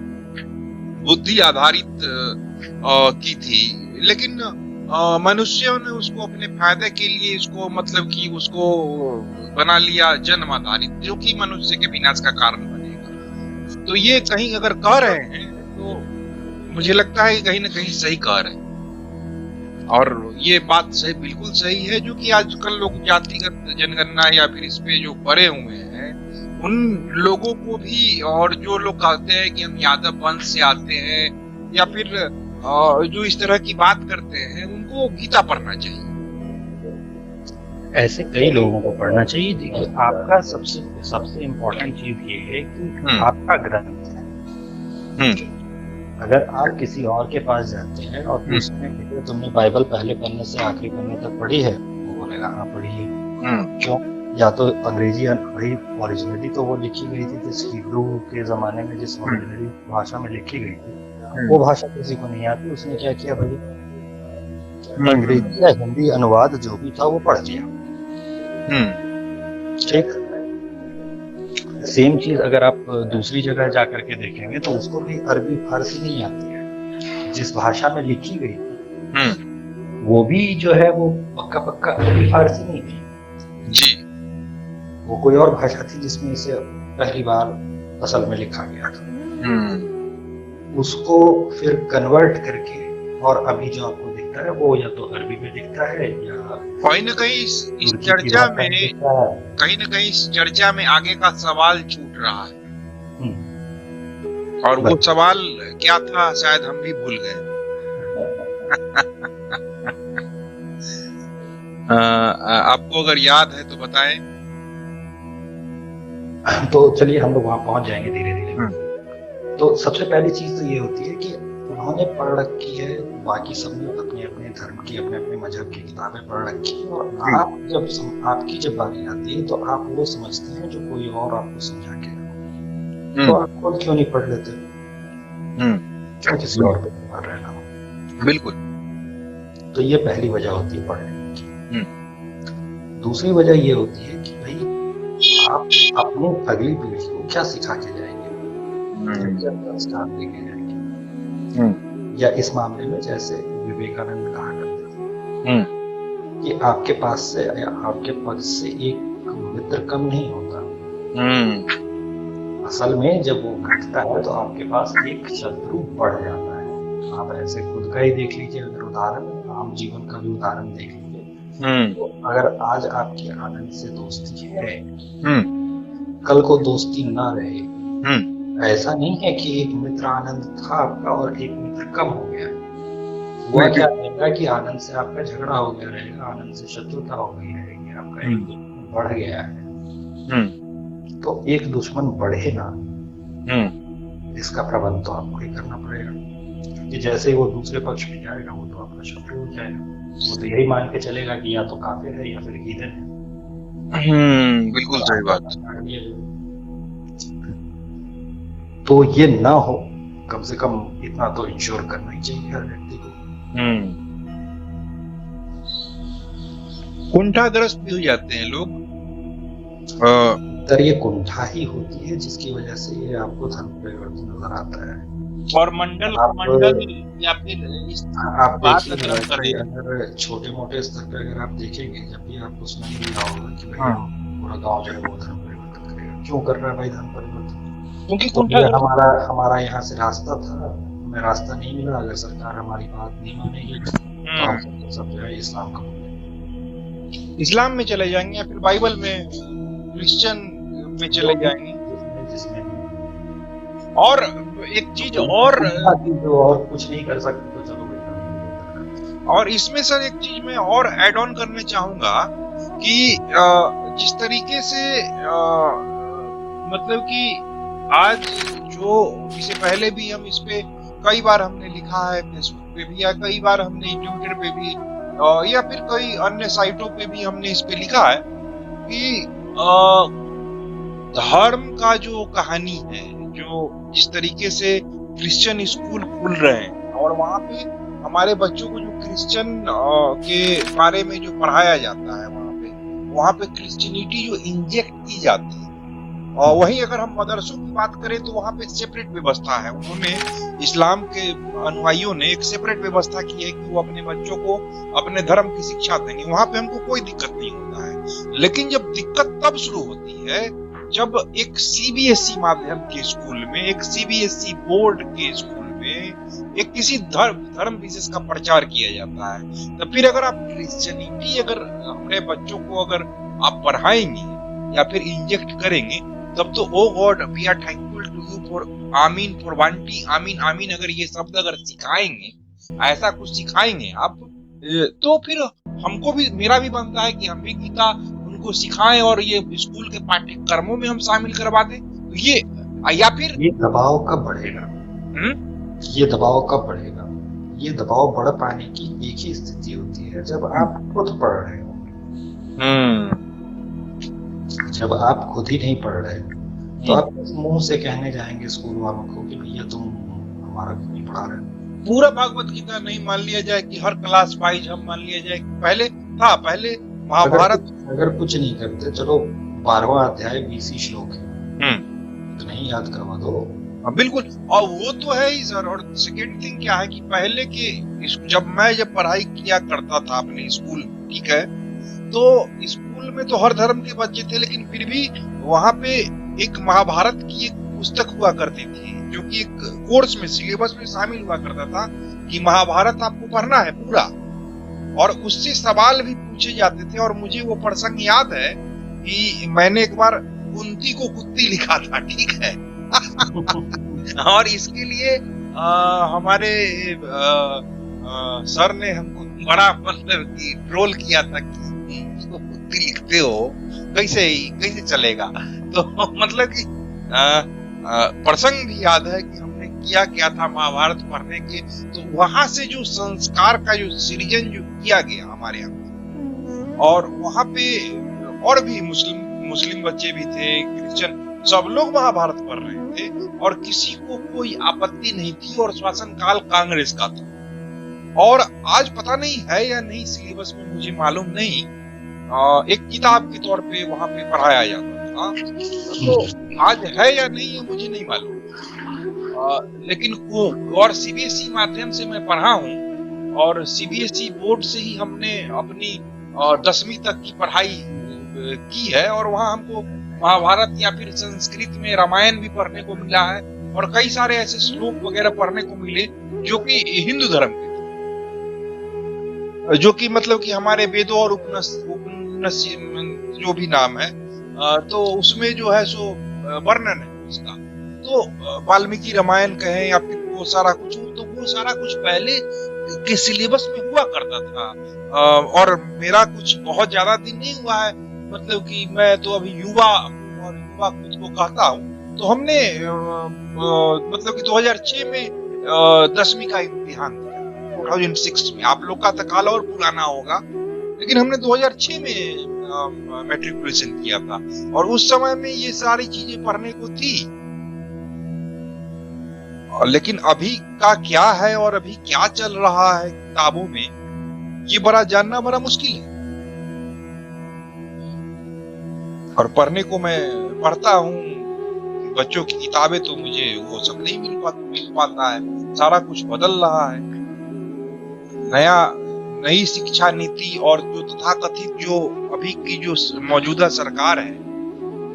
बुद्धि आधारित की थी, लेकिन मनुष्यों ने उसको अपने फायदे के लिए इसको मतलब कि उसको बना लिया जन्म आधारित, जो कि मनुष्य के विनाश का कारण बनेगा। तो ये कहीं अगर कह रहे हैं तो मुझे लगता है कि कहीं ना कहीं सही कह रहे हैं, और ये बात सही, बिल्कुल सही है। जो कि आजकल लोग जातिगत जनगणना या फिर इस पे जो पड़े हुए हैं उन लोगों को भी, और जो लोग कहते हैं कि हम यादव वंश से आते हैं या फिर जो इस तरह की बात करते हैं, उनको गीता पढ़ना चाहिए। ऐसे कई लोगों को पढ़ना चाहिए। देखिए आपका सबसे इम्पोर्टेंट चीज ये है कि आपका ग्रंथ है। अगर आप किसी और के पास जाते हैं और पूछते हैं कि तुमने बाइबल पहले पन्ने से आखिरी पन्ने तक पढ़ी है, वो बोलेगा हाँ पढ़ी है। क्यों? या तो अंग्रेजी, भाई ओरिजिनली तो वो लिखी गई थी जिस हिब्रू के जमाने में, जिस ओरिजिनली भाषा में लिखी गई थी, वो भाषा किसी को नहीं आती। उसने क्या किया भाई, अंग्रेजी या हिंदी अनुवाद जो भी था वो पढ़ लिया। ठीक, सेम चीज अगर आप दूसरी जगह जाकर के देखेंगे तो उसको भी अरबी फारसी नहीं आती है। जिस भाषा में लिखी गई थी वो भी जो है वो पक्का अरबी फारसी नहीं थी जी, वो कोई और भाषा थी जिसमें इसे पहली बार असल में लिखा गया था। उसको फिर कन्वर्ट करके, और अभी जो आपको दिखता है वो या तो अरबी में दिखता है या कहीं न कहीं इस चर्चा में आगे का सवाल छूट रहा है। और वो सवाल क्या था शायद हम भी भूल गए। आपको अगर याद है तो बताएं। तो चलिए हम लोग वहां पहुंच जाएंगे धीरे धीरे। तो सबसे पहली चीज तो ये होती है कि उन्होंने पढ़ रखी है, बाकी सबने अपने अपने धर्म की, अपने अपने मजहब की किताबें पढ़ रखी है, और आपकी जब बारी आती है तो आप वो समझते हैं जो कोई और आपको समझा के, तो आप खुद क्यों नहीं पढ़ लेते? क्यों किसी और पे निर्भर रहना? बिल्कुल। तो ये पहली वजह होती है पढ़ने की। दूसरी वजह ये होती है कि भाई आप अपनी अगली पीढ़ी को क्या सिखा के जाएंगे, क्या संस्कार देके जाएंगे, या इस मामले में जैसे विवेकानंद कहा करते थे कि आपके पास से या आपके पद से एक मित्र कम नहीं होता। असल में जब वो घटता है तो आपके पास एक शत्रु बढ़ जाता है। आप ऐसे खुद का ही देख लीजिए, अगर उदाहरण, आम जीवन का भी उदाहरण देख लीजिए, तो अगर आज आपकी आनंद से दोस्ती है, कल को दोस्ती ना रहे, ऐसा नहीं है कि एक मित्र आनंद था आपका और एक मित्र कम हो गया। हुआ क्या रहेगा कि आनंद से आपका झगड़ा हो गया रहेगा, आनंद से शत्रुता हो गई रहेगी, आपका एक दुश्मन बढ़ गया है। तो एक दुश्मन बढ़े ना, इसका प्रबंध तो आपको ही करना पड़ेगा, कि जैसे ही वो दूसरे पक्ष में जाएगा वो तो आपका शत्रु हो जाएगा। वो तो यही मान के चलेगा कि या तो काफिर है या फिर हीदन है। बिल्कुल सही बात। तो ये ना हो, कम से कम इतना तो इंश्योर करना ही चाहिए हर व्यक्ति को। कुंठाग्रस्त भी हो जाते हैं लोग। ये कुंठा ही होती है जिसकी वजह से ये आपको धर्म परिवर्तन नजर आता है। और मंडल या फिर आप देखिए, अगर छोटे मोटे स्तर पर अगर आप देखेंगे, जब भी आपको सुनाई मिला होगा कि भाई पूरा गांव जो है वो धर्म परिवर्तन करेगा। क्यों कर रहा है भाई धर्म परिवर्तन? क्योंकि हमारा यहाँ से रास्ता था, हमें रास्ता नहीं मिला। अगर सरकार हमारी बात नहीं मानेगी तो हम सब जो है इस्लाम में चले जाएंगे, या फिर बाइबल में, क्रिश्चियन में चले जाएंगे। और एक चीज और कुछ नहीं कर सकते तो चलो भाई। और इसमें सर एक चीज मैं और ऐड ऑन करना चाहूंगा कि जिस तरीके से मतलब कि आज जो, इससे पहले भी हम इस पे कई बार हमने लिखा है, फेसबुक पे भी, या कई बार हमने ट्विटर पे भी, या फिर कई अन्य साइटों पे भी हमने इस पे लिखा है कि धर्म का जो कहानी है, जो जिस तरीके से क्रिश्चियन स्कूल खुल रहे हैं और वहाँ पे हमारे बच्चों को जो क्रिश्चियन के बारे में जो पढ़ाया जाता है, वहाँ पे क्रिश्चियनिटी जो इंजेक्ट की जाती है, और वहीं अगर हम मदरसों की बात करें तो वहाँ पे सेपरेट व्यवस्था है। उन्होंने, इस्लाम के अनुयायियों ने एक सेपरेट व्यवस्था की है कि वो अपने बच्चों को अपने धर्म की शिक्षा देंगे। वहाँ पे हमको कोई दिक्कत नहीं होता है। लेकिन जब दिक्कत तब शुरू होती है जब एक सीबीएसई माध्यम के स्कूल में, एक सीबीएसई बोर्ड के स्कूल में एक किसी धर्म विशेष का प्रचार किया जाता है। तो फिर अगर आप क्रिश्चियनिटी अगर अपने बच्चों को अगर आप पढ़ाएंगे या फिर इंजेक्ट करेंगे, तब तो O God we are thankful to you for आमीन, फॉर वांटी, आमीन आमीन, अगर ये शब्द अगर सिखाएंगे, ऐसा कुछ सिखाएंगे आप, तो फिर हमको भी, मेरा भी बनता है कि हम भी गीता उनको सिखाएं और ये स्कूल के पाठ्यक्रमों में हम शामिल करवा दें। तो ये, या फिर ये दबाव कब बढ़ेगा? ये दबाव कब बढ़ेगा? ये दबाव बढ़ पाने की एक ही स्थिति होती है जब आप खुद पढ़ रहे हो। जब आप खुद ही नहीं पढ़ रहे तो आप मुंह से कहने जाएंगे स्कूल वालों को कि भैया तुम हमारा क्यों नहीं पढ़ा रहे? पूरा भागवत गीता नहीं मान लिया जाए कि हर क्लास वाइज हम मान लिया जाए। पहले था, पहले महाभारत, अगर कुछ नहीं करते, चलो 12वां अध्याय 20 श्लोक है, तो नहीं याद करवा दो। बिल्कुल, और वो तो है ही सर। और सेकेंड थिंग क्या है कि पहले के, जब पढ़ाई किया करता था अपने स्कूल, ठीक है, तो स्कूल में तो हर धर्म के बच्चे थे, लेकिन फिर भी वहाँ पे एक महाभारत की एक पुस्तक हुआ करती थी जो कि एक कोर्स में, सिलेबस में शामिल हुआ करता था कि महाभारत आपको पढ़ना है पूरा, और उससे सवाल भी पूछे जाते थे। और मुझे वो प्रसंग याद है कि मैंने एक बार कुंती को कुत्ती लिखा था, ठीक है और इसके लिए हमारे सर ने हमको बड़ा मतलब कि ट्रोल किया था कि इसको कुत्ती लिखते हो, कैसे चलेगा। तो मतलब कि प्रसंग भी याद है कि हमने किया गया था महाभारत पढ़ने के, तो वहां से जो संस्कार का जो सृजन जो किया गया हमारे यहाँ, और वहां पे और भी मुस्लिम बच्चे भी थे, क्रिश्चियन, सब लोग महाभारत पढ़ रहे थे और किसी को कोई आपत्ति नहीं थी, और शासन काल कांग्रेस का था। और आज पता नहीं है या नहीं सिलेबस में, मुझे मालूम नहीं, एक किताब के तौर पे वहां पे पढ़ाया जाता था, तो आज है या नहीं ये मुझे नहीं मालूम। लेकिन और सीबीएसई माध्यम से मैं पढ़ा हूँ, और सीबीएसई बोर्ड से ही हमने अपनी 10वीं तक की पढ़ाई की है, और वहां हमको महाभारत या फिर संस्कृत में रामायण भी पढ़ने को मिला है, और कई सारे ऐसे श्लोक वगैरह पढ़ने को मिले जो कि हिंदू धर्म के थे, जो कि मतलब कि हमारे वेदों और उपनिषद जो भी नाम है, तो उसमें जो है सो वर्णन है उसका। तो वाल्मीकि रामायण कहें या फिर वो सारा कुछ, तो वो सारा कुछ पहले के सिलेबस में हुआ करता था। और मेरा कुछ बहुत ज्यादा दिन नहीं हुआ है, मतलब कि मैं तो अभी युवा और युवा खुद को कहता हूँ, तो हमने मतलब कि 2006 में 10वीं का इम्तिहान दिया, 2006 में। आप लोग का तो काल और पुराना होगा, लेकिन हमने 2006 में मैट्रिकुलेशन किया था, और उस समय में ये सारी चीजें पढ़ने को थी। लेकिन अभी का क्या है और अभी क्या चल रहा है किताबों में, ये बड़ा जानना बड़ा मुश्किल है। और पढ़ने को मैं पढ़ता हूँ, बच्चों की किताबें तो मुझे वो सब नहीं मिल पाता है, सारा कुछ बदल रहा है। नई शिक्षा नीति और जो तथाकथित जो अभी की जो मौजूदा सरकार है,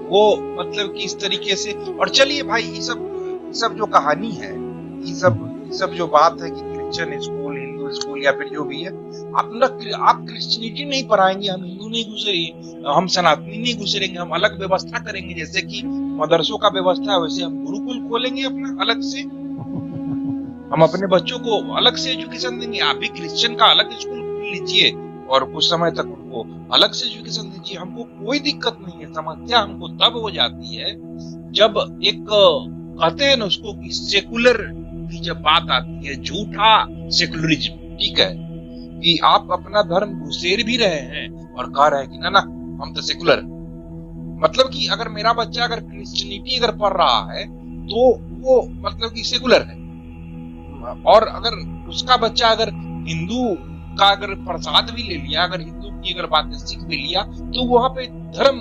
वो मतलब कि इस तरीके से। और चलिए भाई, ये सब जो कहानी है, ये सब जो बात है कि क्रिश्चियन स्कूल, हिंदू स्कूल या फिर जो भी है, आप क्रिश्चियनिटी नहीं पढ़ाएंगे, हम हिंदू नहीं घुसेंगे, हम सनातनी नहीं घुसेंगे, हम अलग व्यवस्था करेंगे। जैसे कि मदरसों का व्यवस्था है, वैसे हम गुरुकुल खोलेंगे अपना अलग से, हम अपने बच्चों को अलग से एजुकेशन देंगे। आप भी क्रिश्चियन का अलग स्कूल खोल लीजिए और कुछ समय तक उनको अलग से एजुकेशन दीजिए, हमको कोई दिक्कत नहीं है। समस्या हमको तब हो जाती है जब एक कहते हैं ना उसको कि सेकुलर की जब बात आती है, झूठा सेकुलरिज्म, ठीक है, कि आप अपना धर्म घुसेर भी रहे हैं और कह रहे हैं कि ना हम तो सेकुलर। मतलब कि अगर मेरा बच्चा अगर क्रिश्चियनिटी अगर पढ़ रहा है तो वो मतलब कि सेकुलर है, और अगर उसका बच्चा अगर हिंदू का अगर प्रसाद भी ले लिया, अगर हिंदू की अगर बातें सीख भी लिया, तो वहां पे धर्म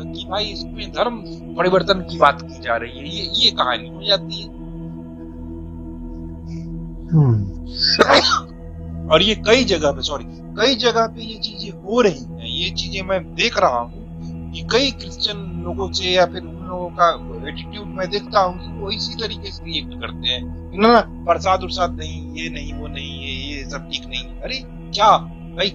कि भाई इसमें धर्म परिवर्तन की बात की जा रही है, ये कहानी हो जाती है। और ये कई जगह पे ये चीजें हो रही हैं। ये चीजें मैं देख रहा हूँ कि कई क्रिश्चियन लोगों से या फिर उन लोगों का एटीट्यूड मैं देखता हूँ कि वो इसी तरीके से रिएक्ट करते हैं, ना प्रसाद उरसाद नहीं, ये नहीं, वो नहीं, ये सब ठीक नहीं। अरे क्या भाई,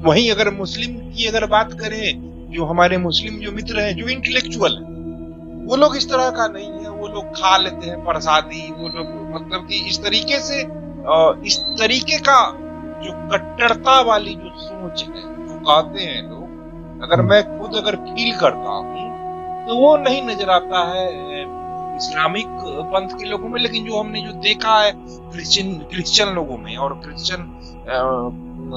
वहीं अगर मुस्लिम की अगर बात करें, जो हमारे मुस्लिम जो मित्र हैं, जो इंटेलेक्चुअल हैं, वो लोग इस तरह का नहीं है, वो लोग खा लेते हैं प्रसादी, वो लोग मतलब कि इस तरीके से, इस तरीके का जो कट्टरता वाली जो सोच है, जो कहते हैं लोग, अगर मैं खुद अगर फील करता हूँ तो वो नहीं नजर आता है इस्लामिक पंथ के लोगों में। लेकिन जो हमने जो देखा है क्रिश्चियन लोगों में और क्रिश्चियन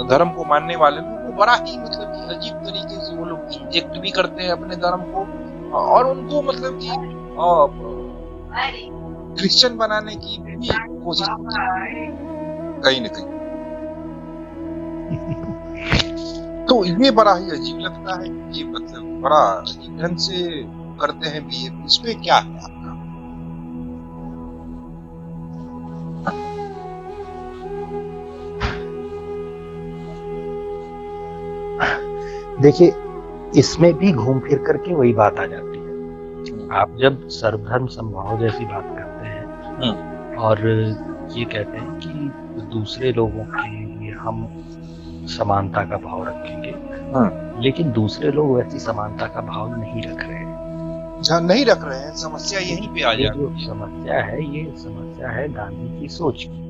धर्म को मानने वाले लोग, वो बड़ा ही मतलब कि अजीब तरीके से वो लोग इंजेक्ट भी करते हैं अपने धर्म को, और उनको मतलब कि क्रिश्चियन बनाने की भी कोशिश कहीं न कहीं। तो ये बड़ा ही अजीब लगता है, ये मतलब बड़ा अजीब ढंग से करते हैं बिहेव। इसमें क्या है आपका? देखिए, इसमें भी घूम फिर करके वही बात आ जाती है। आप जब सर्वधर्म समभाव जैसी बात करते हैं और ये कहते हैं कि दूसरे लोगों के लिए हम समानता का भाव रखेंगे, लेकिन दूसरे लोग वैसी समानता का भाव नहीं रख रहे हैं। नहीं रख रहे हैं, समस्या यहीं पे आ जाती है। समस्या है, ये समस्या है गांधी की सोच की।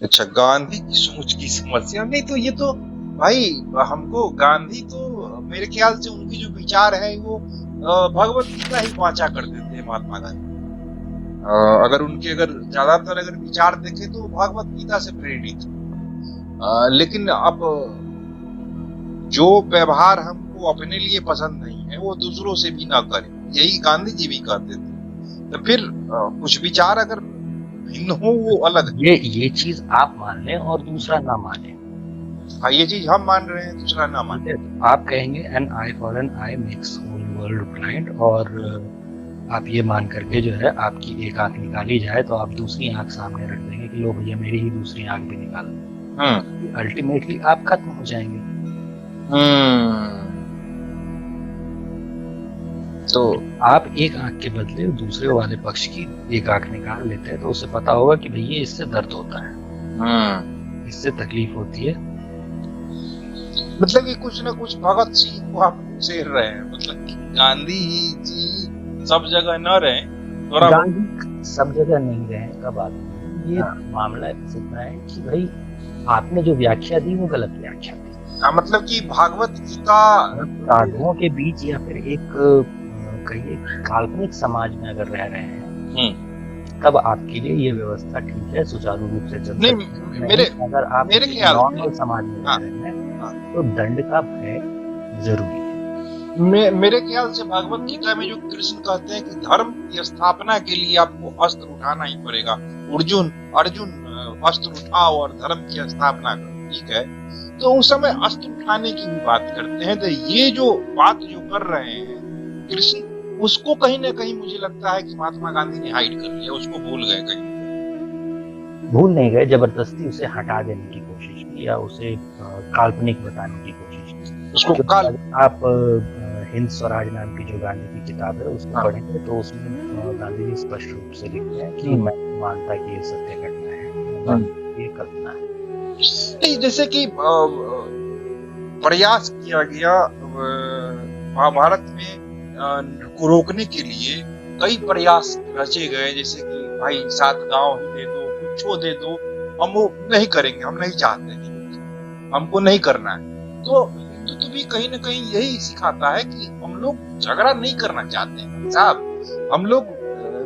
अच्छा, गांधी की सोच की समस्या? नहीं तो ये तो भाई, हमको गांधी तो मेरे ख्याल से उनकी जो विचार है वो भगवत गीता ही वाचा कर देते हैं महात्मा गांधी। अगर उनके ज्यादातर विचार देखें तो भागवत गीता से प्रेरित, लेकिन अब जो व्यवहार हमको अपने लिए पसंद नहीं है वो दूसरों से भी ना करें, यही गांधी जी भी कहते थे। तो फिर कुछ विचार अगर भिन्न हो वो अलग है। ये चीज आप मान लें और दूसरा ना माने। हाँ, ये चीज हम मान रहे हैं, दूसरा ना माने। आप कहेंगे an eye for an eye makes whole world blind, और आप ये मान करके जो है आपकी एक आंख निकाली जाए तो आप दूसरी आंख सामने रख देंगे कि लो भैया मेरी ही दूसरी आंख भी निकाल दो। अल्टीमेटली आप खत्म हो जाएंगे। तो आप एक आंख के बदले दूसरे वाले पक्ष की एक आंख निकाल लेते हैं तो उसे पता होगा कि भैया इससे दर्द होता है, इससे तकलीफ होती है। मतलब कि कुछ ना कुछ भगत सिंह को आप उसेर रहे हैं, मतलब कि गांधी जी सब जगह न रहे, गांधी सब जगह नहीं रहे का बात नहीं। ये मामला इतना है कि भाई आपने जो व्याख्या दी वो गलत व्याख्या दी। मतलब कि भागवत गीता साधुओं के बीच या फिर एक कहिए काल्पनिक समाज में अगर रह रहे हैं तब आपके लिए ये व्यवस्था ठीक है, सुचारू रूप से चल सकती है। अगर आप नॉर्मल समाज में रह रहे हैं तो दंड का भय जरूरी है। मेरे ख्याल से भागवत गीता में जो कृष्ण कहते हैं कि धर्म की स्थापना के लिए आपको अस्त्र उठाना ही पड़ेगा, अर्जुन अस्त्र उठाओ और धर्म की स्थापना करो, ठीक है। तो उस समय अस्त्र उठाने की भी बात करते हैं। तो ये जो बात जो कर रहे हैं कृष्ण, उसको कहीं ना कहीं मुझे लगता है कि महात्मा गांधी ने हाइड कर लिया, उसको भूल गए। कहीं भूल नहीं गए, जबरदस्ती उसे हटा देने की कोशिश की या उसे काल्पनिक बताने की कोशिश की। उसको आप हिंद स्वराज नाम की जो गांधी की किताब है उसको पढ़ेंगे तो उसमें गांधी जी स्पष्ट रूप से लिखते हैं कि मैं मानता कि ये सत्य घटना है, ये कल्पना है। जैसे कि प्रयास किया गया महाभारत में को रोकने के लिए कई प्रयास रचे गए, जैसे कि भाई 7 गांव ही दे दो, कुछ दे दो, हम वो नहीं करेंगे, हम नहीं चाहते, हमको नहीं करना है। तो हिंदुत्व भी कहीं ना कहीं यही सिखाता है कि हम लोग झगड़ा नहीं करना चाहते हैं साहब, हम लोग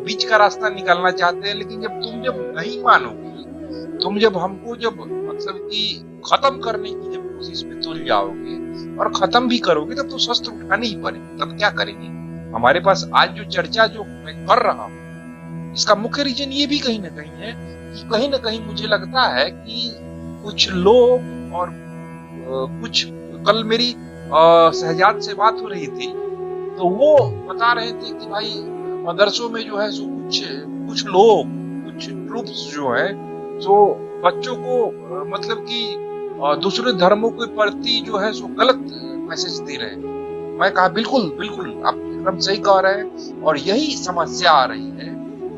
बीच का रास्ता निकालना चाहते हैं। लेकिन जब नहीं मानोगे, तुम जब हमको मतलब कि खत्म करने की जब कोशिश में तुल जाओगे और खत्म भी करोगे तब तो शस्त्र उठाने ही पड़ेंगे। तब क्या करेंगे? हमारे पास आज जो चर्चा जो मैं कर रहा हूँ इसका मुख्य रीजन ये भी कहीं ना कहीं है कि कहीं ना कहीं मुझे लगता है कि कुछ लोग और कुछ, कल मेरी शहजाद से बात हो रही थी तो वो बता रहे थे कि भाई मदरसों में जो है सो कुछ लोग, कुछ ग्रुप्स जो है जो बच्चों को मतलब कि दूसरे धर्मों के प्रति जो है सो गलत मैसेज दे रहे हैं। मैं कहा बिल्कुल आप एकदम सही कह रहे हैं, और यही समस्या आ रही है।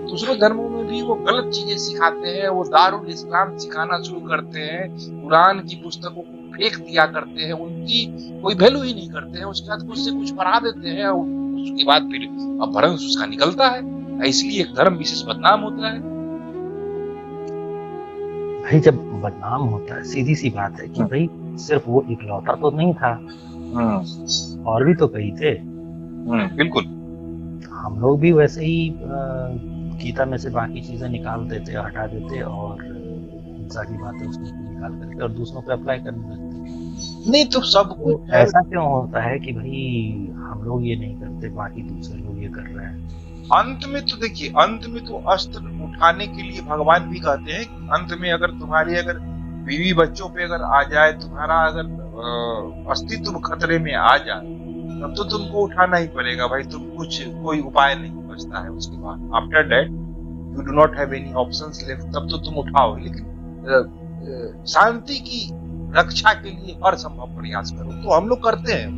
दूसरे धर्मों में भी वो गलत चीजें सिखाते हैं, वो दारुल इस्लाम सिखाना शुरू करते हैं, कुरान की पुस्तकों को फेंक दिया करते हैं, उनकी कोई वैल्यू ही नहीं करते हैं, उसके बाद उससे कुछ पढ़ा देते हैं, उसके बाद फिर अपभ्रंश उसका निकलता है, इसलिए एक धर्म विशेष बदनाम होता है। भाई जब बदनाम होता है, सीधी सी बात है कि भाई सिर्फ वो इकलौता तो नहीं था, और भी तो कई थे। बिल्कुल, हम लोग भी वैसे ही गीता में से बाकी चीजें निकाल देते, हटा देते और हिंसा की बातें उसमें निकाल करके और दूसरों पे अप्लाई करने लगते। नहीं तो सब कुछ ऐसा क्यों होता है कि भाई हम लोग ये नहीं करते, बाकी दूसरे लोग ये कर रहे हैं? अंत में तो देखिए, अंत में तो अस्त्र उठाने के लिए भगवान भी कहते हैं, अंत में अगर तुम्हारी बीवी बच्चों पे अगर आ जाए, तुम्हारा अगर अस्तित्व खतरे में आ जाए, तब तो तुमको उठाना ही पड़ेगा भाई। तुम कोई उपाय नहीं बचता है उसके बाद। After that you do not have any options left, तब तो तुम उठाओ। लेकिन शांति की रक्षा के लिए हर संभव प्रयास करो, तो हम लोग करते हैं।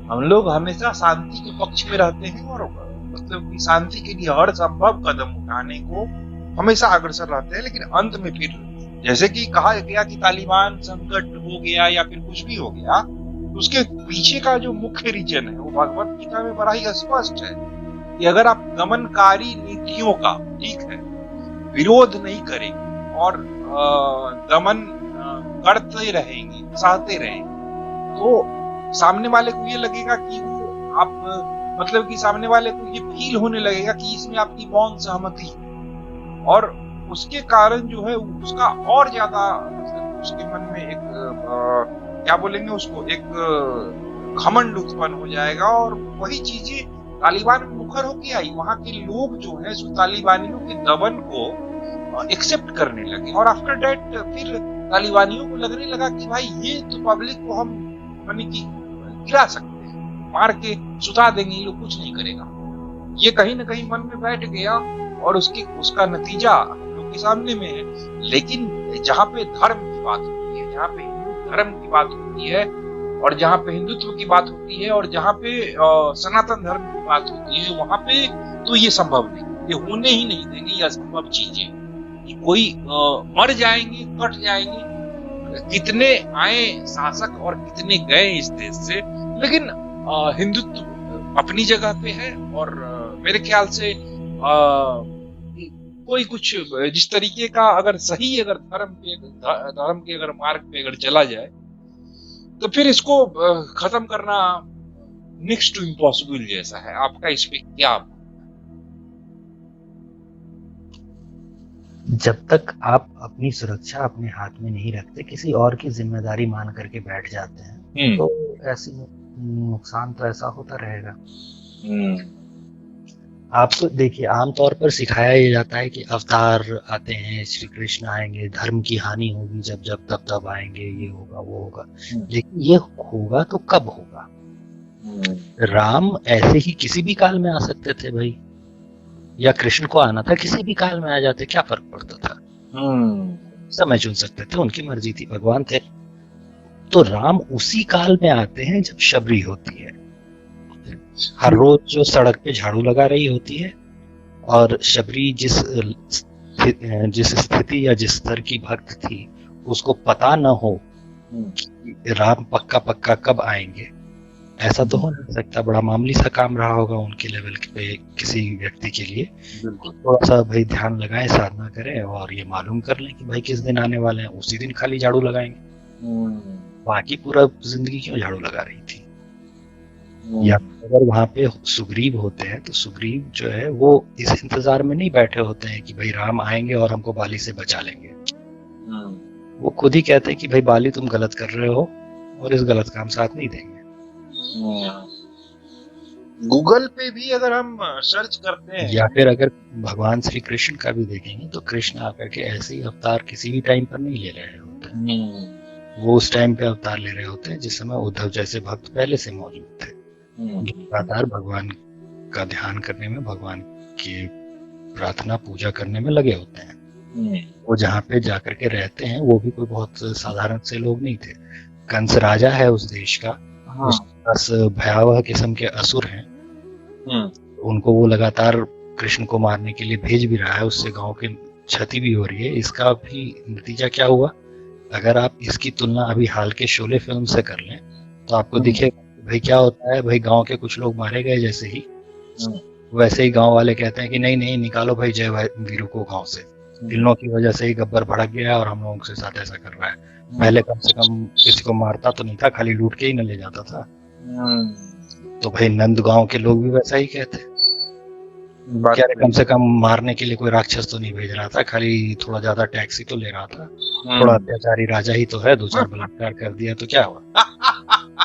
हम लोग हमेशा शांति के पक्ष में रहते हैं और मतलब कि शांति के लिए हर संभव कदम उठाने को हमेशा अग्रसर रहते हैं। लेकिन अंत में फिर जैसे कि कहा गया कि तालिबान संकट हो गया या फिर कुछ भी हो गया, तो उसके पीछे का जो मुख्य रीजन है वो भगवत गीता में बड़ा ही स्पष्ट है कि अगर आप दमनकारी नीतियों का, ठीक है, विरोध नहीं करेंगे और दमन करते रहेंगे, सहते रहेंगे, तो सामने वाले को ये लगेगा कि वो आप मतलब कि सामने वाले को ये फील होने लगेगा कि इसमें आपकी मौन सहमति, और उसके कारण जो है उसका और ज्यादा मतलब उसके मन में एक क्या बोलेंगे उसको, एक घमंड उत्पन्न हो जाएगा। और वही चीजें तालिबान में मुखर होके आई। वहां के लोग जो है सो तालिबानियों के दमन को एक्सेप्ट करने लगे, और आफ्टर दैट फिर तालिबानियों को लगने लगा कि भाई ये तो पब्लिक को हम माने कि गिरा सकते हैं, मार के सुता देंगे, ये लोग कुछ नहीं करेगा। ये कहीं ना कहीं मन में बैठ गया और उसका नतीजा लोग के सामने में है। लेकिन जहाँ पे धर्म की बात होती है, जहाँ पे हिंदू धर्म की बात होती है, और जहाँ पे हिंदुत्व की बात होती है, और जहाँ पे सनातन धर्म की बात होती है, वहां पे तो ये संभव नहीं, ये होने ही नहीं देंगे। ये असंभव चीजें कोई मर जाएंगे, कट जाएंगे, कितने आए शासक और कितने गए इस देश से, लेकिन हिंदुत्व अपनी जगह पे है। और मेरे ख्याल से कोई कुछ जिस तरीके का अगर सही अगर धर्म के अगर मार्ग पे अगर चला जाए तो फिर इसको खत्म करना नेक्स्ट टू इम्पॉसिबल जैसा है। आपका इस पे क्या? जब तक आप अपनी सुरक्षा अपने हाथ में नहीं रखते, किसी और की जिम्मेदारी मान करके बैठ जाते हैं, तो ऐसी नुकसान तो ऐसा होता रहेगा। आपको देखिए, आमतौर पर सिखाया ये जाता है कि अवतार आते हैं, श्री कृष्ण आएंगे, धर्म की हानि होगी, जब तब आएंगे, ये होगा वो होगा। लेकिन ये होगा तो कब होगा? राम ऐसे ही किसी भी काल में आ सकते थे भाई, या कृष्ण को आना था किसी भी काल में आ जाते, क्या फर्क पड़ता था? समय चुन सकते थे, उनकी मर्जी थी, भगवान थे। तो राम उसी काल में आते हैं जब शबरी होती है, हर रोज जो सड़क पे झाड़ू लगा रही होती है, और शबरी जिस स्थिति या जिस स्तर की भक्त थी, उसको पता न हो कि राम पक्का कब आएंगे, ऐसा तो हो नहीं सकता। बड़ा मामूली सा काम रहा होगा उनके लेवल पे किसी व्यक्ति के लिए। थोड़ा सा भाई ध्यान लगाएं, साधना करें, और ये मालूम कर लें कि भाई किस दिन आने वाले हैं, उसी दिन खाली झाड़ू लगाएंगे। बाकी पूरा जिंदगी क्यों झाड़ू लगा रही थी? या अगर वहां पे सुग्रीव होते हैं, तो सुग्रीव जो है वो इस इंतजार में नहीं बैठे होते हैं कि भाई राम आएंगे और हमको बाली से बचा लेंगे। वो खुद ही कहते हैं कि भाई बाली तुम गलत कर रहे हो और इस गलत काम साथ नहीं देंगे। गूगल पे भी अगर हम सर्च करते हैं, या फिर अगर भगवान श्री कृष्ण का भी देखेंगे, तो कृष्ण आकर के ऐसे ही अवतार किसी भी टाइम पर नहीं ले रहे होते। वो उस टाइम पे अवतार ले रहे होते हैं जिस समय उद्धव जैसे भक्त पहले से मौजूद थे, लगातार भगवान का ध्यान करने में, भगवान की प्रार्थना पूजा करने में लगे होते हैं। वो जहाँ पे जाकर के रहते हैं, वो भी कोई बहुत साधारण से लोग नहीं थे। कंस राजा है उस देश का, उसके पास भयावह किस्म के असुर हैं। उनको वो लगातार कृष्ण को मारने के लिए भेज भी रहा है, उससे गांव की क्षति भी हो रही है। इसका भी नतीजा क्या हुआ? अगर आप इसकी तुलना अभी हाल के शोले फिल्म से कर लें, तो आपको दिखेगा भाई क्या होता है। भाई गांव के कुछ लोग मारे गए जैसे ही, वैसे ही गांव वाले कहते हैं कि नहीं निकालो भाई जय वीरों को गांव से। इन लोगों की वजह से ही गब्बर भड़क गया है और हम लोगों के साथ ऐसा कर रहा है। पहले कम से कम किसी को मारता तो नहीं था, खाली लूट के ही न ले जाता था। तो भाई नंद गांव के लोग भी वैसा ही कहते, क्या कम से कम मारने के लिए कोई राक्षस तो नहीं भेज रहा था, खाली थोड़ा ज्यादा टैक्स ही तो ले रहा था। थोड़ा अत्याचारी राजा ही तो है, 2-4 बलात्कार कर दिया तो क्या हुआ?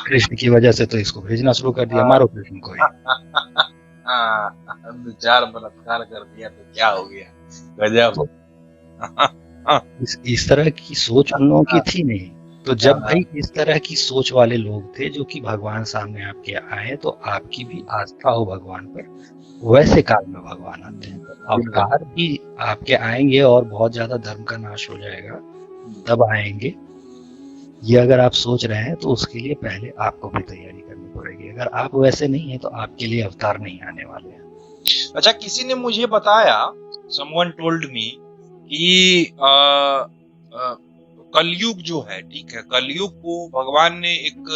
कृष्ण की वजह से तो इसको भेजना शुरू कर दिया, मारो कृष्ण को ही। 2-4 बलात्कार कर दिया तो क्या हो गया? गजब। इस तरह की सोच उन लोगों की थी नहीं। तो जब भाई इस तरह की सोच वाले लोग थे जो कि भगवान सामने आपके आए, तो आपकी भी आस्था हो भगवान पर, वैसे काल में भगवान आते हैं। अवतार भी आपके आएंगे और बहुत ज्यादा धर्म का नाश हो जाएगा, तब आएंगे। ये अगर आप सोच रहे हैं तो उसके लिए पहले आपको भी तैयारी करनी पड़ेगी। अगर आप वैसे नहीं है तो आपके लिए अवतार नहीं आने वाले हैं। अच्छा, किसी ने मुझे बताया, someone told me कि कलयुग जो है, ठीक है, कलयुग को भगवान ने एक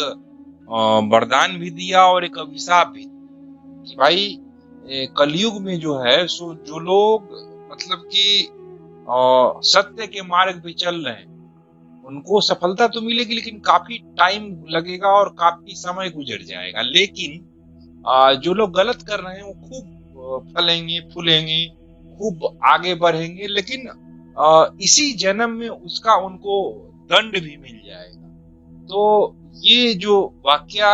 वरदान भी दिया और एक अभिशाप भी कि भाई कलयुग में जो है सो जो लोग मतलब कि सत्य के मार्ग पे चल रहे हैं उनको सफलता तो मिलेगी, लेकिन काफी टाइम लगेगा और काफी समय गुजर जाएगा। लेकिन जो लोग गलत कर रहे हैं वो खूब फलेंगे फूलेंगे, खूब आगे बढ़ेंगे, लेकिन इसी जन्म में उसका उनको दंड भी मिल जाएगा। तो ये जो वाकया,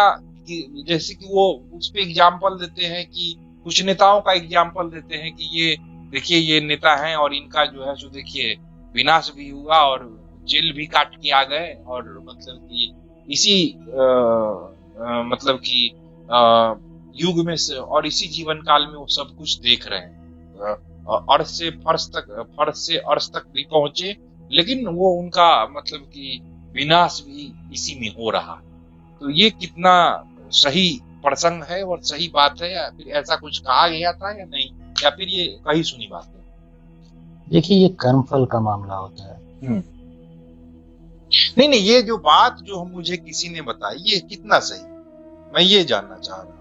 जैसे कि वो उस पे एग्जाम्पल देते हैं कि कुछ नेताओं का एग्जाम्पल देते हैं कि ये देखिए ये नेता हैं और इनका जो है सो देखिए विनाश भी हुआ और जेल भी काट के आ गए, और मतलब कि इसी मतलब कि युग में से और इसी जीवन काल में वो सब कुछ देख रहे हैं। अर्थ से फर्श तक, फर्श से अर्श तक भी पहुंचे, लेकिन वो उनका मतलब कि विनाश भी इसी में हो रहा। तो ये कितना सही प्रसंग है और सही बात है, या फिर ऐसा कुछ कहा गया था या नहीं, या फिर ये कहीं सुनी बात है? देखिए, ये कर्मफल का मामला होता है। नहीं, ये जो बात जो मुझे किसी ने बताई, ये कितना सही, मैं ये जानना चाह रहा हूँ।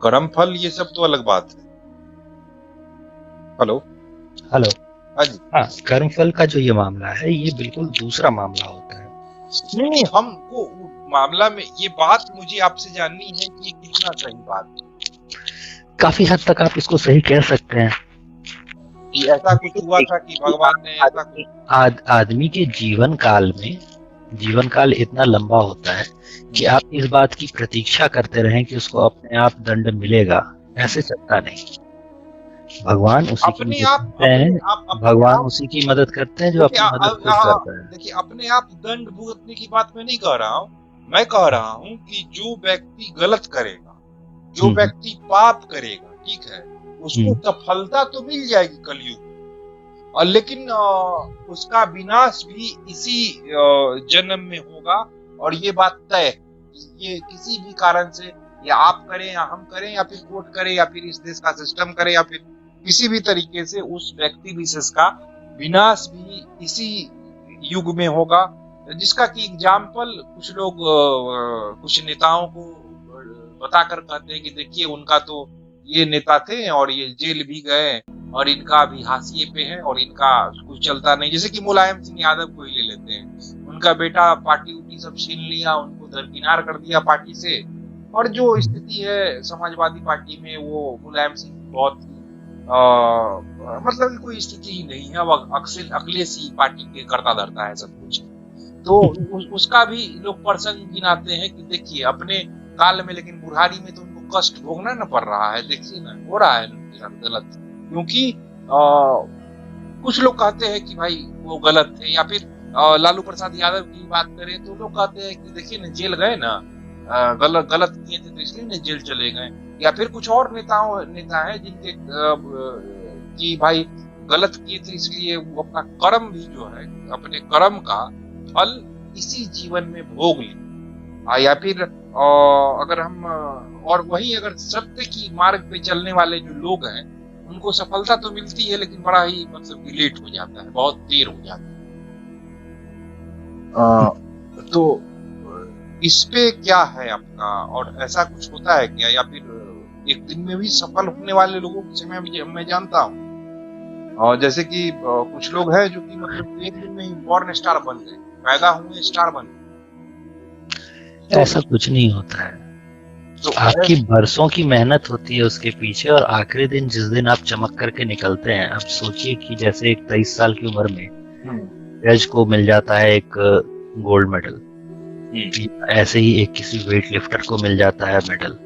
कर्मफल ये सब तो अलग बात है। हेलो। हाँ जी। हाँ, कर्मफल का जो ये मामला है ये बिल्कुल दूसरा मामला होता है। नहीं, हमको मामला में ये बात मुझे आपसे जाननी है कि ये कितना सही बात है। काफी हद तक आप इसको सही कह सकते हैं कि ऐसा कुछ हुआ था कि भगवान ने ऐसा कुछ। आदमी के जीवन काल इतना लंबा होता है कि आप इस बात की प्रतीक्षा करते रहें कि उसको अपने आप दंड मिलेगा, ऐसे चलता नहीं। भगवान उसी की मदद करते हैं जो अपनी मदद खुद करता है। देखिए, अपने आप दंड भुगतने की बात मैं नहीं कह रहा हूँ, मैं कह रहा हूँ कि जो व्यक्ति गलत करेगा, जो व्यक्ति पाप करेगा, ठीक है, उसको सफलता तो मिल जाएगी कलयुग, और लेकिन उसका विनाश भी इसी जन्म में होगा। और ये बात तय, ये किसी भी कारण से, या आप करें या हम करें या फिर कोर्ट करे या फिर इस देश का सिस्टम करे या फिर किसी भी तरीके से, उस व्यक्ति विशेष का विनाश भी इसी युग में होगा। जिसका कि एग्जाम्पल कुछ लोग कुछ नेताओं को बताकर कहते हैं कि देखिए उनका तो ये नेता थे और ये जेल भी गए और इनका भी हाशिए पे है और इनका कुछ चलता नहीं। जैसे कि मुलायम सिंह यादव को ही ले लेते हैं, उनका बेटा पार्टी उटी सब छीन लिया, उनको दरकिनार कर दिया पार्टी से, और जो स्थिति है समाजवादी पार्टी में वो मुलायम सिंह बहुत मतलब कोई स्थिति ही नहीं है, वो अखिलेश पार्टी के करता धरता है सब कुछ। तो उसका भी लोग प्रसंग गिनाते हैं कि देखिए अपने काल में, लेकिन बुढ़ारी में तो उनको कष्ट भोगना न पड़ रहा है। देखिए ना, हो रहा है गलत, क्योंकि कुछ लोग कहते हैं कि भाई वो गलत थे, या फिर लालू प्रसाद यादव की बात करें तो लोग कहते हैं कि देखिए ना जेल गए ना, गलत किए थे तो इसलिए नहीं जेल चले गए। या फिर कुछ और नेता है जिनके कि भाई गलत किए थे इसलिए वो अपना कर्म भी जो है, अपने कर्म का फल इसी जीवन में भोग ले। या फिर अगर हम और वही अगर सत्य की मार्ग पे चलने वाले जो लोग हैं उनको सफलता तो मिलती है, लेकिन बड़ा ही मतलब कि लेट हो जाता है, बहुत देर हो जाता है। तो इस पे क्या है आपका, और ऐसा कुछ होता है क्या, या फिर एक दिन में भी सफल होने वाले लोगों से मैं जानता हूँ, और जैसे कि कुछ लोग हैं जो कि मतलब एक दिन में ही बॉर्न स्टार बन गए, पैदा हुए स्टार बन गए। तो ऐसा कुछ नहीं होता है। तो आपकी बरसों की मेहनत होती है उसके पीछे, और आखिरी दिन जिस दिन आप चमक करके निकलते हैं, आप सोचिए कि जैसे एक 23 साल की उम्र में जज को मिल जाता है एक गोल्ड मेडल, ऐसे ही एक किसी वेट लिफ्टर को मिल जाता है मेडल,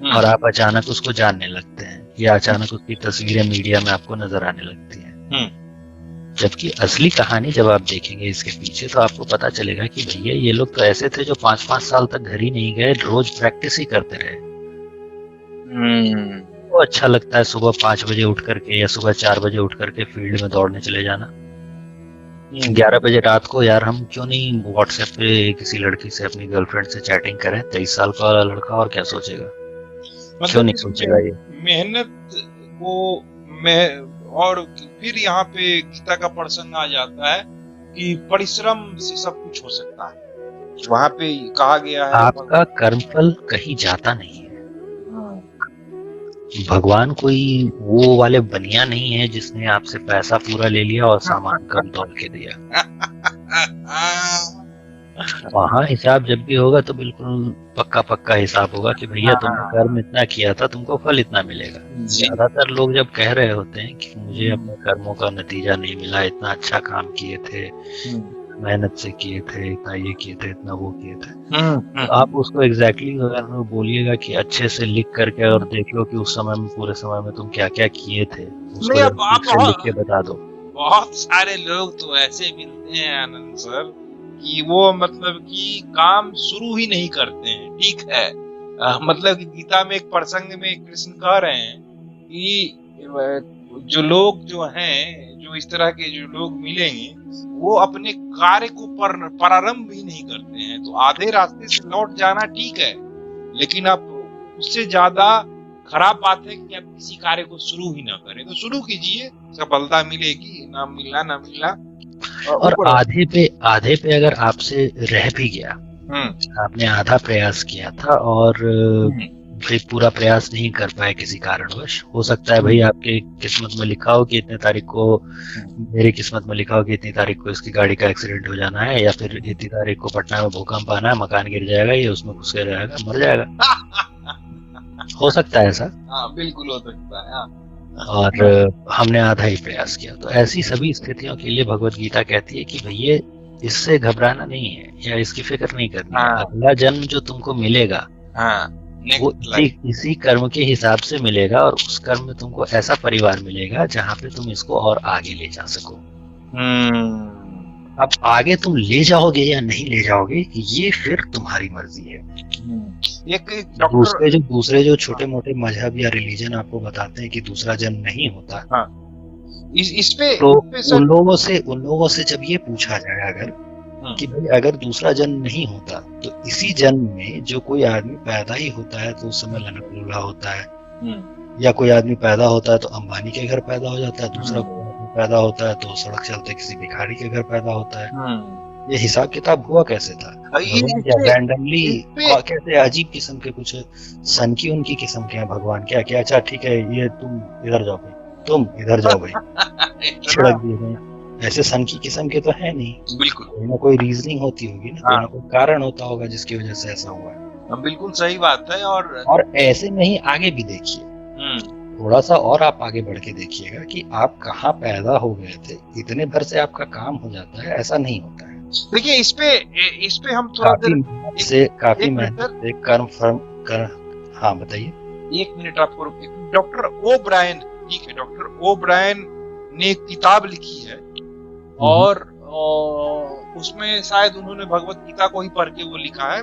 और आप अचानक उसको जानने लगते हैं, या अचानक उसकी तस्वीरें मीडिया में आपको नजर आने लगती हैं। जबकि असली कहानी जब आप देखेंगे इसके पीछे, तो आपको पता चलेगा कि भैया ये लोग तो ऐसे थे जो 5-5 साल तक घर ही नहीं गए, रोज प्रैक्टिस ही करते रहे। तो अच्छा लगता है सुबह 5 बजे उठ करके या सुबह 4 बजे उठ करके फील्ड में दौड़ने चले जाना। 11 बजे रात को यार हम क्यों नहीं व्हाट्सएप पे किसी लड़की से, अपनी गर्लफ्रेंड से चैटिंग करें। 23 साल का लड़का और क्या सोचेगा, क्यों नहीं सोचेगा ये मेहनत को। और फिर यहाँ पे गीता का प्रसंग आ जाता है कि परिश्रम से सब कुछ हो सकता है। वहां पे कहा गया है आपका कर्मफल कहीं जाता नहीं है। भगवान कोई वो वाले बनिया नहीं है जिसने आपसे पैसा पूरा ले लिया और सामान कम तोड़ के दिया। वहाँ हिसाब जब भी होगा तो बिल्कुल पक्का पक्का हिसाब होगा कि भैया तुमने कर्म इतना किया था, तुमको फल इतना मिलेगा। ज्यादातर लोग जब कह रहे होते हैं कि मुझे अपने कर्मों का नतीजा नहीं मिला, इतना अच्छा काम किए थे, मेहनत से किए थे, इतना ये किए थे, इतना वो किए थे, तो आप उसको एग्जैक्टली अगर बोलिएगा कि अच्छे से लिख करके और देख लो कि उस समय में, पूरे समय में तुम क्या क्या किए थे, उसको जब ठीक से लिख के बता दो। बहुत सारे लोग तो ऐसे मिलते हैं आनंद सर कि वो मतलब कि काम शुरू ही नहीं करते हैं। ठीक है, मतलब कि गीता में एक प्रसंग में कृष्ण कह रहे हैं कि जो लोग जो हैं, जो इस तरह के जो लोग मिलेंगे, वो अपने कार्य को प्रारंभ भी नहीं करते हैं। तो आधे रास्ते से लौट जाना ठीक है, लेकिन आप उससे ज्यादा खराब बात है कि आप किसी कार्य को शुरू ही ना करें। तो शुरू कीजिए, सफलता मिलेगी, ना मिलना ना मिलना। और आधे पे अगर आपसे रह भी गया, आपने आधा प्रयास किया था और भाई पूरा प्रयास नहीं कर पाए किसी कारणवश, हो सकता है भाई आपके किस्मत में लिखा हो कि इतने तारीख को, मेरी किस्मत में लिखा हो कि इतनी तारीख को इसकी गाड़ी का एक्सीडेंट हो जाना है, या फिर इतनी तारीख को पटना में भूकंप आना है, मकान गिर जाएगा, ये उसमें घुस के रहेगा, मर जाएगा। हो सकता है ऐसा। बिल्कुल हो सकता है। और हमने आधा ही प्रयास किया। तो ऐसी सभी स्थितियों के लिए भगवत गीता कहती है कि भैया इससे घबराना नहीं है या इसकी फिक्र नहीं करनी है। अगला जन्म जो तुमको मिलेगा वो इसी कर्म के हिसाब से मिलेगा, और उस कर्म में तुमको ऐसा परिवार मिलेगा जहाँ पे तुम इसको और आगे ले जा सको। अब आगे तुम ले जाओगे या नहीं ले जाओगे, ये फिर तुम्हारी मर्जी है। दूसरे जो छोटे मोटे मजहब या रिलीजन आपको बताते हैं कि दूसरा जन्म नहीं होता, इस पे तो उन लोगों से जब ये पूछा जाए अगर कि भाई अगर दूसरा जन्म नहीं होता तो इसी जन्म में जो कोई आदमी पैदा ही होता है तो उस समय लनक लूल्हा होता है, या कोई आदमी पैदा होता है तो अंबानी के घर पैदा हो जाता है, दूसरा कोई आदमी पैदा होता है तो सड़क चलते किसी भिखारी के घर पैदा होता है। ये हिसाब किताब हुआ कैसे था? रैंडमली कैसे अजीब किस्म के कुछ सन की उनकी किस्म के हैं भगवान, क्या क्या, अच्छा ठीक है ये तुम इधर जाओ भाई, तुम इधर जाओ भाई, छिड़क दिए भाई। ऐसे सन की किस्म के तो है नहीं। बिल्कुल, कोई ना कोई रीजनिंग होती होगी ना, कोई ना कोई कारण होता होगा जिसकी वजह से ऐसा हुआ है। बिल्कुल सही बात है। और ऐसे में ही आगे भी देखिए, थोड़ा सा और आप आगे बढ़ के देखिएगा कि आप कहाँ पैदा हो गए थे, इतने भर से आपका काम हो जाता है, ऐसा नहीं होता है। देखिए इस पे हम थोड़ा काफी मेहनत से कर्म फर्म कर। हाँ बताइए। एक मिनट आपको, डॉक्टर ओब्रायन, ठीक है, डॉक्टर ओब्रायन ने एक किताब लिखी है और उसमें शायद उन्होंने भगवत गीता को ही पढ़ के वो लिखा है।